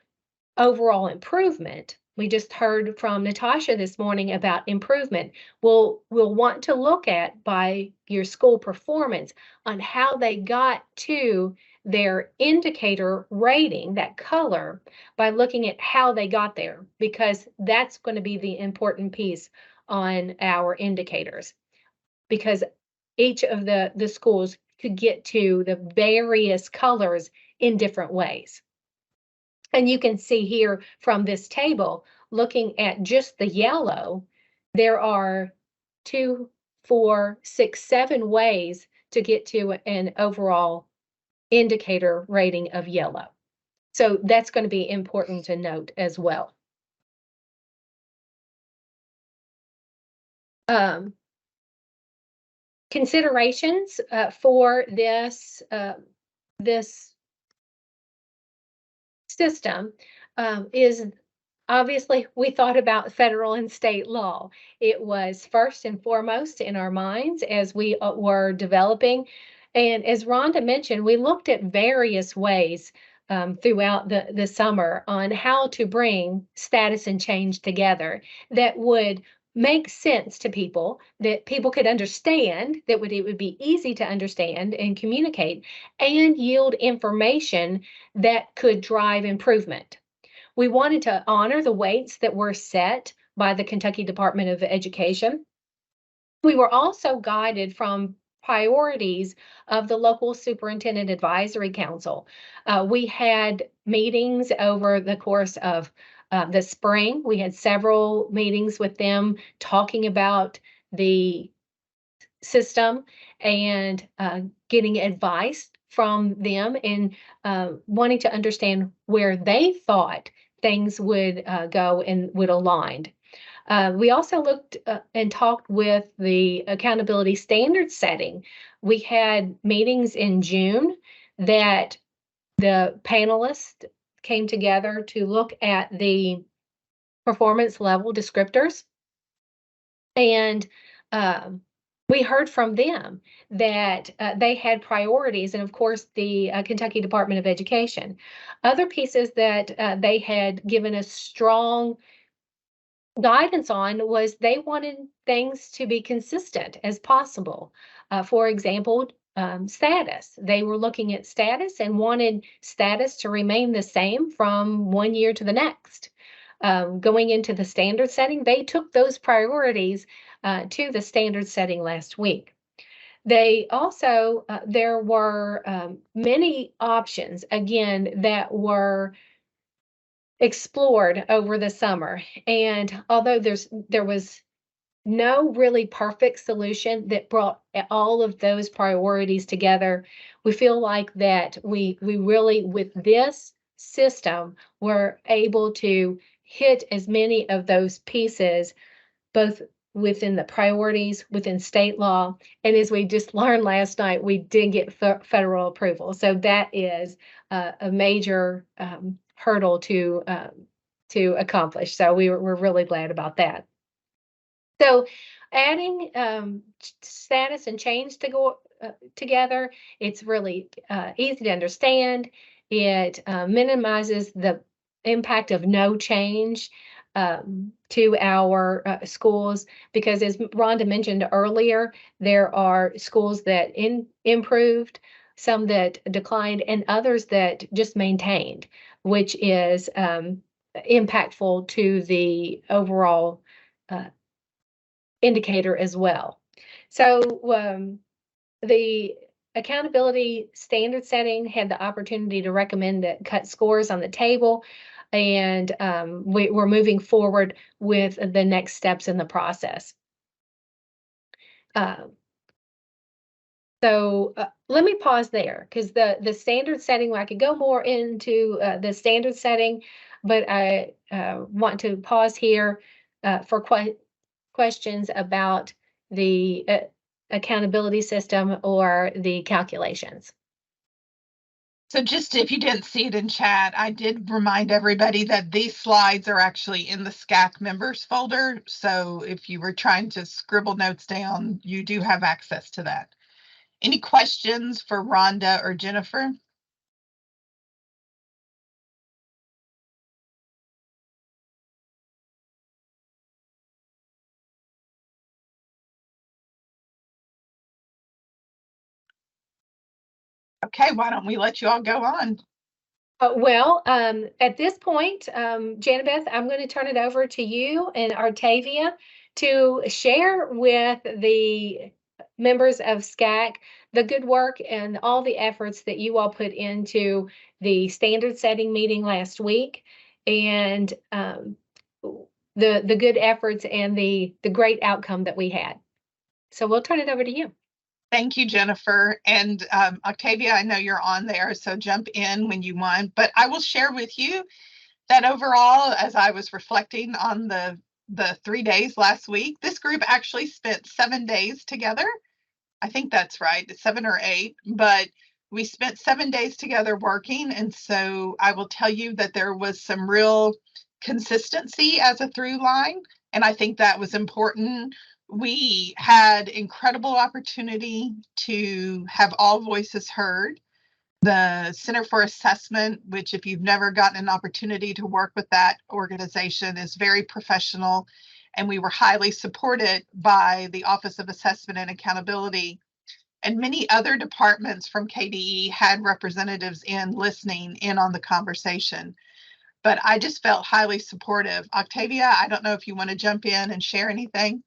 Speaker 10: overall improvement. We just heard from Natasha this morning about improvement. We'll want to look at by your school performance on how they got to their indicator rating, that color, by looking at how they got there, because that's going to be the important piece on our indicators, because each of the schools could get to the various colors in different ways. And you can see here from this table, looking at just the yellow, there are 2, 4, 6, 7 ways to get to an overall indicator rating of yellow. So that's going to be important to note as well. Considerations for this system is, obviously, we thought about federal and state law. It was first and foremost in our minds as we were developing. And as Rhonda mentioned, we looked at various ways throughout the summer on how to bring status and change together that would make sense to people, that people could understand, it would be easy to understand and communicate, and yield information that could drive improvement. We wanted to honor the weights that were set by the Kentucky Department of Education. We were also guided from priorities of the local superintendent advisory council. We had meetings over the course of the spring. We had several meetings with them talking about the system and getting advice from them, and wanting to understand where they thought things would go and would align. We also looked and talked with the accountability standard setting. We had meetings in June that the panelists came together to look at the performance level descriptors. And we heard from them that they had priorities, and of course the Kentucky Department of Education. Other pieces that they had given us strong guidance on was they wanted things to be consistent as possible. For example, status. They were looking at status and wanted status to remain the same from one year to the next. Going into the standard setting, they took those priorities to the standard setting last week. They also, there were many options, again, that were explored over the summer. And although there was no really perfect solution that brought all of those priorities together, we feel like that we really, with this system, were able to hit as many of those pieces, both within the priorities, within state law, and as we just learned last night, we did get federal approval. So that is a major hurdle to accomplish. So we're really glad about that. So adding status and change to go together, it's really easy to understand. It minimizes the impact of no change to our schools, because as Rhonda mentioned earlier, there are schools that improved, some that declined, and others that just maintained, which is impactful to the overall indicator as well. So the accountability standard setting had the opportunity to recommend that cut scores on the table, and we're moving forward with the next steps in the process. So let me pause there, because the standard setting, I could go more into the standard setting, but I want to pause here for questions about the accountability system or the calculations.
Speaker 1: So just if you didn't see it in chat, I did remind everybody that these slides are actually in the SCAAC members folder. So if you were trying to scribble notes down, you do have access to that. Any questions for Rhonda or Jennifer? Okay, why don't we let you all go on?
Speaker 10: At this point, Janabeth, I'm going to turn it over to you and Artavia to share with the members of SCAAC the good work and all the efforts that you all put into the standard setting meeting last week, and the good efforts and the great outcome that we had. So we'll turn it over to you.
Speaker 1: Thank you, Jennifer. And Octavia, I know you're on there, so jump in when you want. But I will share with you that overall, as I was reflecting on the 3 days last week, this group actually spent 7 days together. I think that's right, 7 or 8, but we spent 7 days together working. And so I will tell you that there was some real consistency as a through line. And I think that was important. We had incredible opportunity to have all voices heard. The Center for Assessment, which if you've never gotten an opportunity to work with that organization, is very professional. And we were highly supported by the Office of Assessment and Accountability. And many other departments from KDE had representatives listening in on the conversation. But I just felt highly supportive. Octavia, I don't know if you want to jump in and share anything.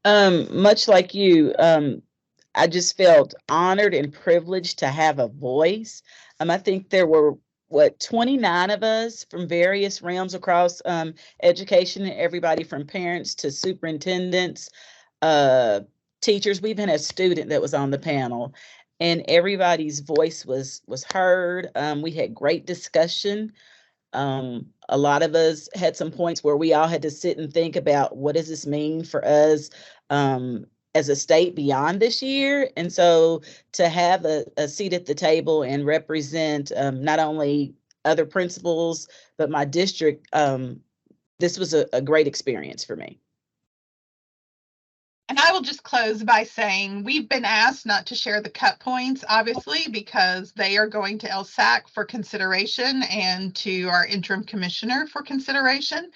Speaker 12: Much like you, I just felt honored and privileged to have a voice. I think there were 29 of us from various realms across education, everybody from parents to superintendents, teachers. We even had a student that was on the panel, and everybody's voice was heard. We had great discussion. A lot of us had some points where we all had to sit and think about, what does this mean for us as a state beyond this year? And so to have a seat at the table and represent not only other principals, but my district, this was a great experience for me.
Speaker 1: And I will just close by saying we've been asked not to share the cut points, obviously, because they are going to SCAAC for consideration and to our interim commissioner for consideration.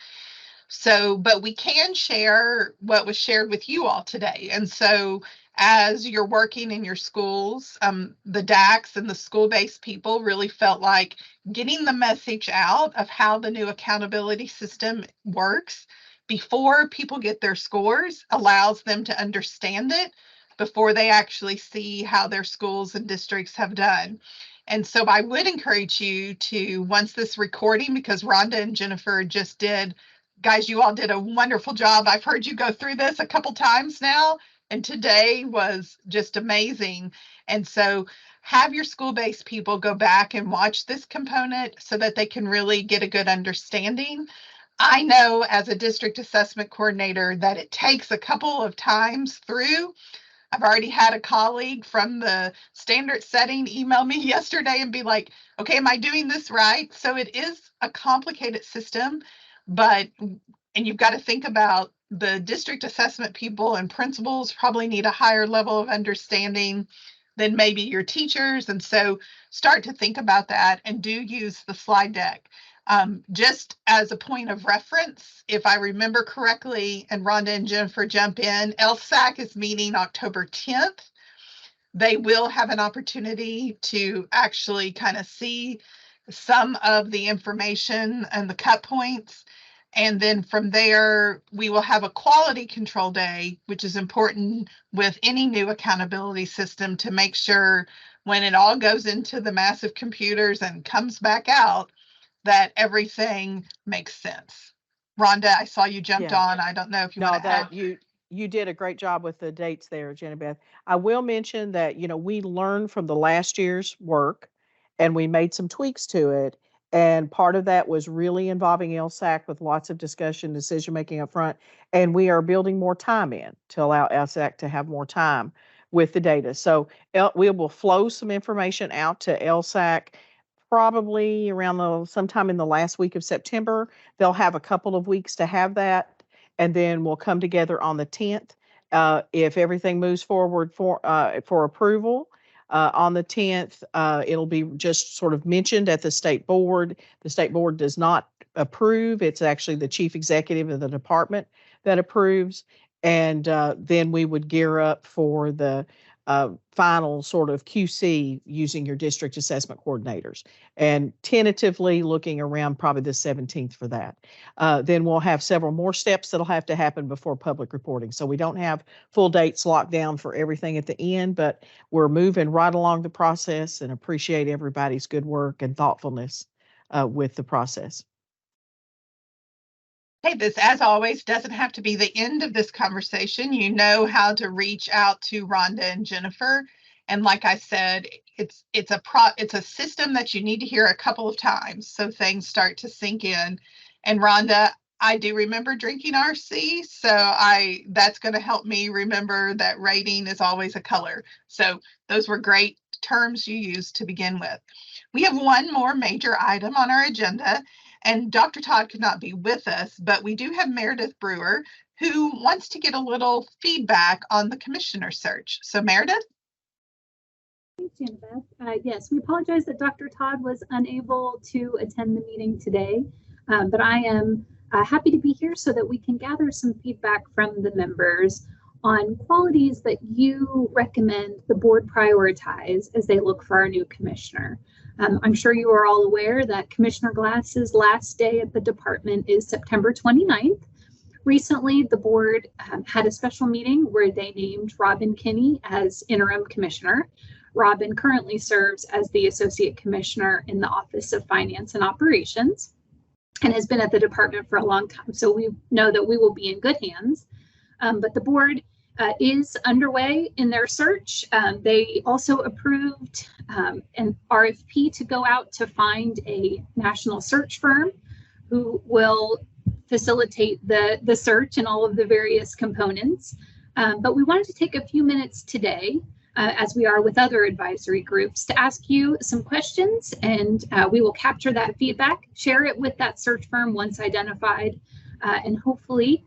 Speaker 1: So, but we can share what was shared with you all today. And so as you're working in your schools, the DACs and the school-based people really felt like getting the message out of how the new accountability system works before people get their scores allows them to understand it before they actually see how their schools and districts have done. And so I would encourage you to, once this recording, because Rhonda and Jennifer just did, guys, you all did a wonderful job. I've heard you go through this a couple times now, and today was just amazing. And so have your school-based people go back and watch this component so that they can really get a good understanding. I know as a district assessment coordinator that it takes a couple of times through. I've already had a colleague from the standard setting email me yesterday and be like, okay, am I doing this right? So it is a complicated system, and you've got to think about the district assessment people and principals probably need a higher level of understanding. than maybe your teachers. And so start to think about that and do use the slide deck. Just as a point of reference, if I remember correctly, and Rhonda and Jennifer jump in, SCAAC is meeting October 10th. They will have an opportunity to actually kind of see some of the information and the cut points. And then from there, we will have a quality control day, which is important with any new accountability system to make sure when it all goes into the massive computers and comes back out, that everything makes sense. Rhonda, I saw you jumped
Speaker 9: Yeah.
Speaker 1: on. I don't know if you
Speaker 9: No,
Speaker 1: want to add.
Speaker 9: that you did a great job with the dates there, Jenny Beth. I will mention that, we learned from the last year's work and we made some tweaks to it. And part of that was really involving LSAC with lots of discussion, decision making up front. And we are building more time in to allow LSAC to have more time with the data. So we will flow some information out to LSAC probably around sometime in the last week of September. They'll have a couple of weeks to have that, and then we'll come together on the 10th. If everything moves forward for approval on the 10th, it'll be just sort of mentioned at the state board. The state board does not approve. It's actually the chief executive of the department that approves. And then we would gear up for the final sort of QC using your district assessment coordinators, and tentatively looking around probably the 17th for that. Then we'll have several more steps that'll have to happen before public reporting. So we don't have full dates locked down for everything at the end, but we're moving right along the process and appreciate everybody's good work and thoughtfulness with the process.
Speaker 1: Hey, this, as always, doesn't have to be the end of this conversation. You know how to reach out to Rhonda and Jennifer. And like I said, it's a system that you need to hear a couple of times so things start to sink in. And Rhonda, I do remember drinking RC, so that's going to help me remember that rating is always a color. So those were great terms you used to begin with. We have one more major item on our agenda, and Dr. Todd could not be with us, but we do have Meredith Brewer, who wants to get a little feedback on the commissioner search. So Meredith?
Speaker 13: Thanks, Janabeth. Yes, we apologize that Dr. Todd was unable to attend the meeting today, but I am happy to be here so that we can gather some feedback from the members on qualities that you recommend the board prioritize as they look for our new commissioner. I'm sure you are all aware that Commissioner Glass's last day at the department is September 29th. Recently, the board had a special meeting where they named Robin Kinney as interim commissioner. Robin currently serves as the associate commissioner in the Office of Finance and Operations and has been at the department for a long time. So we know that we will be in good hands. But the board is underway in their search. They also approved an RFP to go out to find a national search firm who will facilitate the search and all of the various components. But we wanted to take a few minutes today, as we are with other advisory groups, to ask you some questions, and we will capture that feedback, share it with that search firm once identified, and hopefully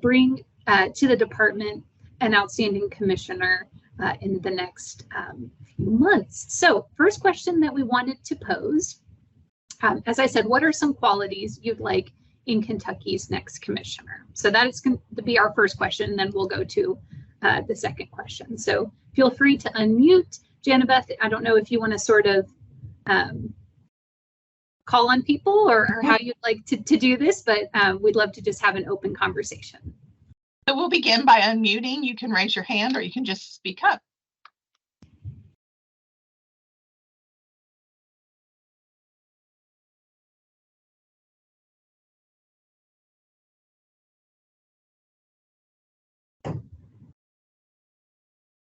Speaker 13: bring to the department an outstanding commissioner in the next few months. So first question that we wanted to pose, as I said, what are some qualities you'd like in Kentucky's next commissioner? So that is going to be our first question, and then we'll go to the second question. So feel free to unmute. Janabeth, I don't know if you want to sort of call on people or how you'd like to do this, but we'd love to just have an open conversation.
Speaker 1: So we'll begin by unmuting. You can raise your hand or you can just speak up.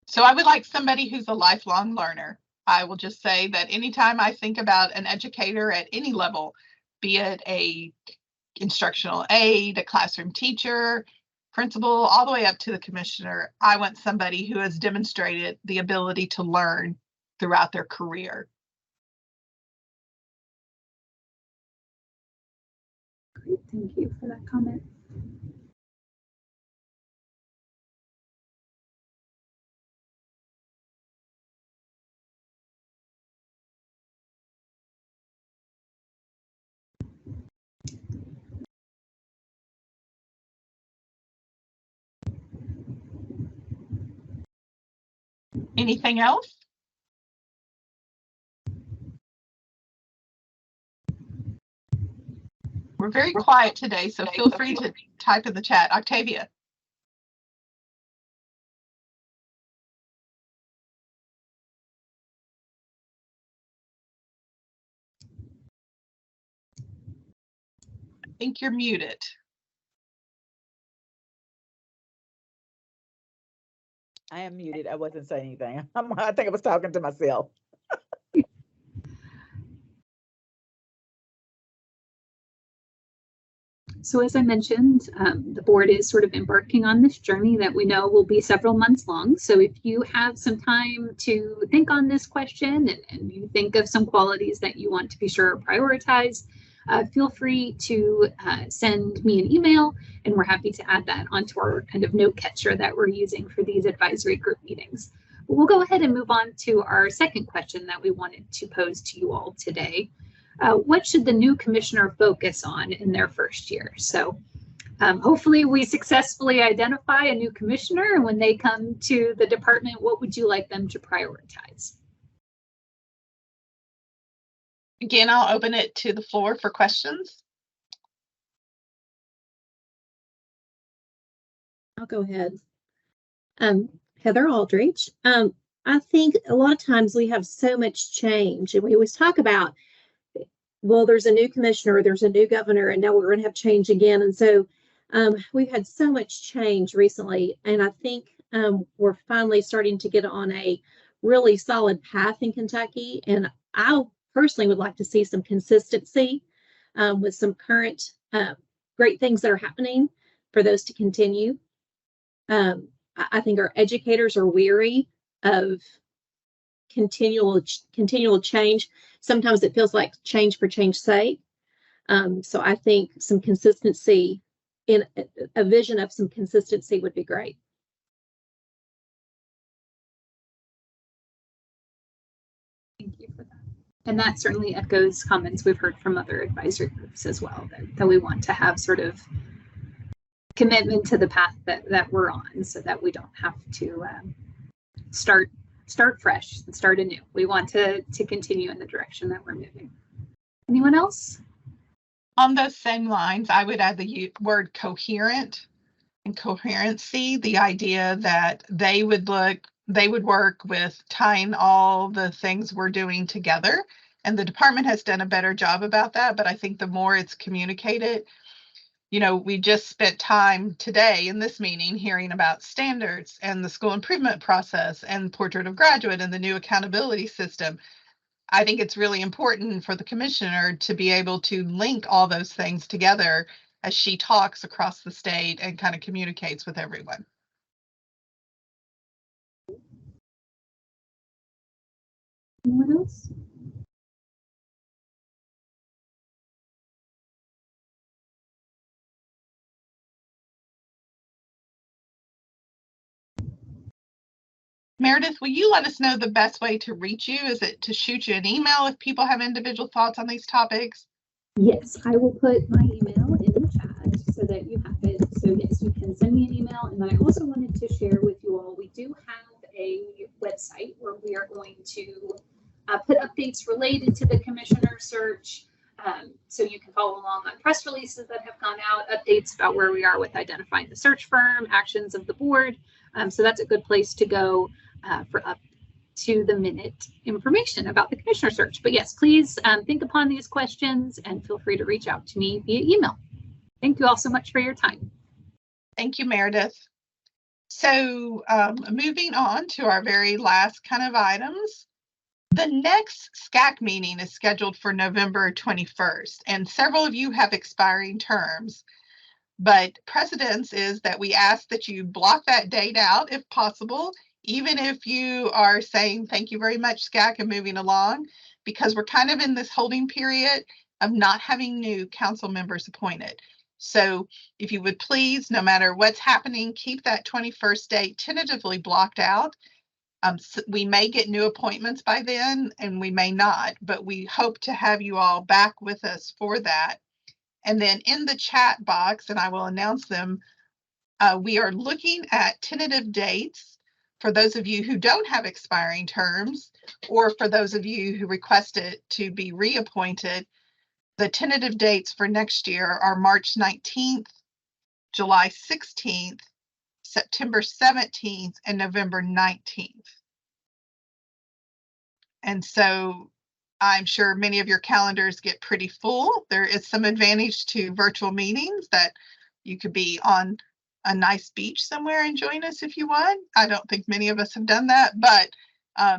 Speaker 1: So I would like somebody who's a lifelong learner. I will just say that anytime I think about an educator at any level, be it a instructional aide, a classroom teacher, principal, all the way up to the commissioner, I want somebody who has demonstrated the ability to learn throughout their career.
Speaker 13: Great, thank you for that comment.
Speaker 1: Anything else? We're very quiet today, so feel free to type in the chat. Octavia. I think you're muted.
Speaker 12: I am muted. I wasn't saying anything. I think I was talking to myself.
Speaker 13: So as I mentioned, the board is sort of embarking on this journey that we know will be several months long. So if you have some time to think on this question and you think of some qualities that you want to be sure are prioritized, feel free to send me an email, and we're happy to add that onto our kind of note catcher that we're using for these advisory group meetings. But we'll go ahead and move on to our second question that we wanted to pose to you all today. What should the new commissioner focus on in their first year? So hopefully we successfully identify a new commissioner, and when they come to the department, what would you like them to prioritize?
Speaker 1: Again, I'll open it to the floor for questions.
Speaker 4: I'll go ahead. Heather Aldridge. I think a lot of times we have so much change, and we always talk about, well, there's a new commissioner, there's a new governor, and now we're going to have change again. And so we've had so much change recently, and I think we're finally starting to get on a really solid path in Kentucky. And I personally would like to see some consistency with some current great things that are happening for those to continue. I think our educators are weary of continual change. Sometimes it feels like change for change's sake. So I think some consistency, in a vision of some consistency, would be great.
Speaker 13: Thank you for that. And that certainly echoes comments we've heard from other advisory groups as well, that we want to have sort of commitment to the path that we're on, so that we don't have to start fresh and start anew. We want to continue in the direction that we're moving. Anyone else?
Speaker 1: On those same lines, I would add the word coherent and coherency, the idea that they would work with tying all the things we're doing together. And the department has done a better job about that, but I think the more it's communicated, you know, we just spent time today in this meeting hearing about standards and the school improvement process and portrait of graduate and the new accountability system. I think it's really important for the commissioner to be able to link all those things together as she talks across the state and kind of communicates with everyone.
Speaker 13: Anyone else?
Speaker 1: Meredith, will you let us know the best way to reach you? Is it to shoot you an email if people have individual thoughts on these topics?
Speaker 13: Yes, I will put my email in the chat so that you have it. So yes, you can send me an email. And then I also wanted to share with you all, we do have a website where we are going to put updates related to the commissioner search. So you can follow along on press releases that have gone out, updates about where we are with identifying the search firm, actions of the board. So that's a good place to go for up to the minute information about the commissioner search. But yes, please think upon these questions and feel free to reach out to me via email. Thank you all so much for your time.
Speaker 1: Thank you, Meredith. So moving on to our very last kind of items. The next SCAAC meeting is scheduled for November 21st, and several of you have expiring terms. But precedence is that we ask that you block that date out if possible, even if you are saying thank you very much, SCAAC, and moving along, because we're kind of in this holding period of not having new council members appointed. So if you would please, no matter what's happening, keep that 21st date tentatively blocked out. So we may get new appointments by then and we may not, but we hope to have you all back with us for that. And then in the chat box, and I will announce them, we are looking at tentative dates For those of you who don't have expiring terms, or for those of you who requested to be reappointed, the tentative dates for next year are March 19th, July 16th, September 17th, and November 19th. And so I'm sure many of your calendars get pretty full. There is some advantage to virtual meetings that you could be on a nice beach somewhere and join us if you want. I don't think many of us have done that, but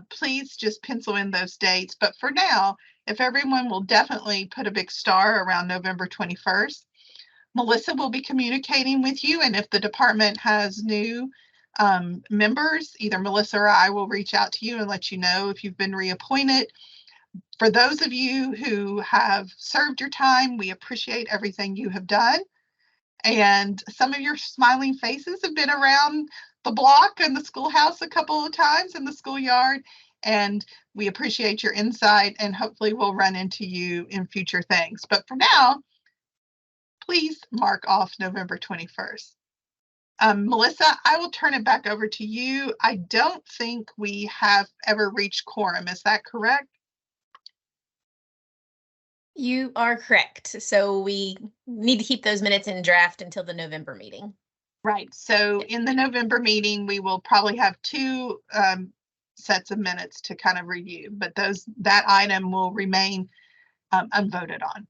Speaker 1: please just pencil in those dates. But for now, if everyone will definitely put a big star around November 21st, Melissa will be communicating with you. And if the department has new members, either Melissa or I will reach out to you and let you know if you've been reappointed. For those of you who have served your time, we appreciate everything you have done. And some of your smiling faces have been around the block and the schoolhouse a couple of times in the schoolyard. And we appreciate your insight, and hopefully we'll run into you in future things. But for now, please mark off November 21st. Melissa, I will turn it back over to you. I don't think we have ever reached quorum. Is that correct?
Speaker 2: You are correct. So we need to keep those minutes in draft until the November meeting.
Speaker 1: Right. So in the November meeting, we will probably have two sets of minutes to kind of review, but that item will remain unvoted on.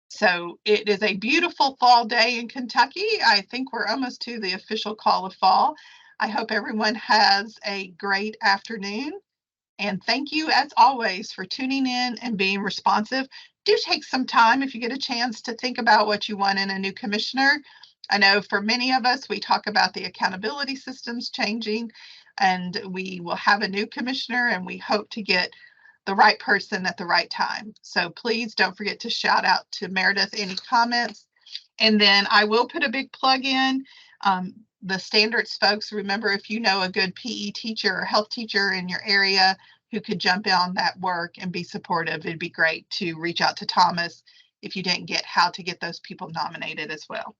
Speaker 1: So it is a beautiful fall day in Kentucky. I think we're almost to the official call of fall. I hope everyone has a great afternoon. And thank you, as always, for tuning in and being responsive. Do take some time, if you get a chance, to think about what you want in a new commissioner. I know for many of us, we talk about the accountability systems changing, and we will have a new commissioner, and we hope to get the right person at the right time. So please don't forget to shout out to Meredith any comments. And then I will put a big plug in. The standards folks, remember, if you know a good PE teacher or health teacher in your area who could jump on that work and be supportive, it'd be great to reach out to Thomas if you didn't get how to get those people nominated as well.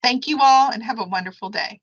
Speaker 1: Thank you all, and have a wonderful day.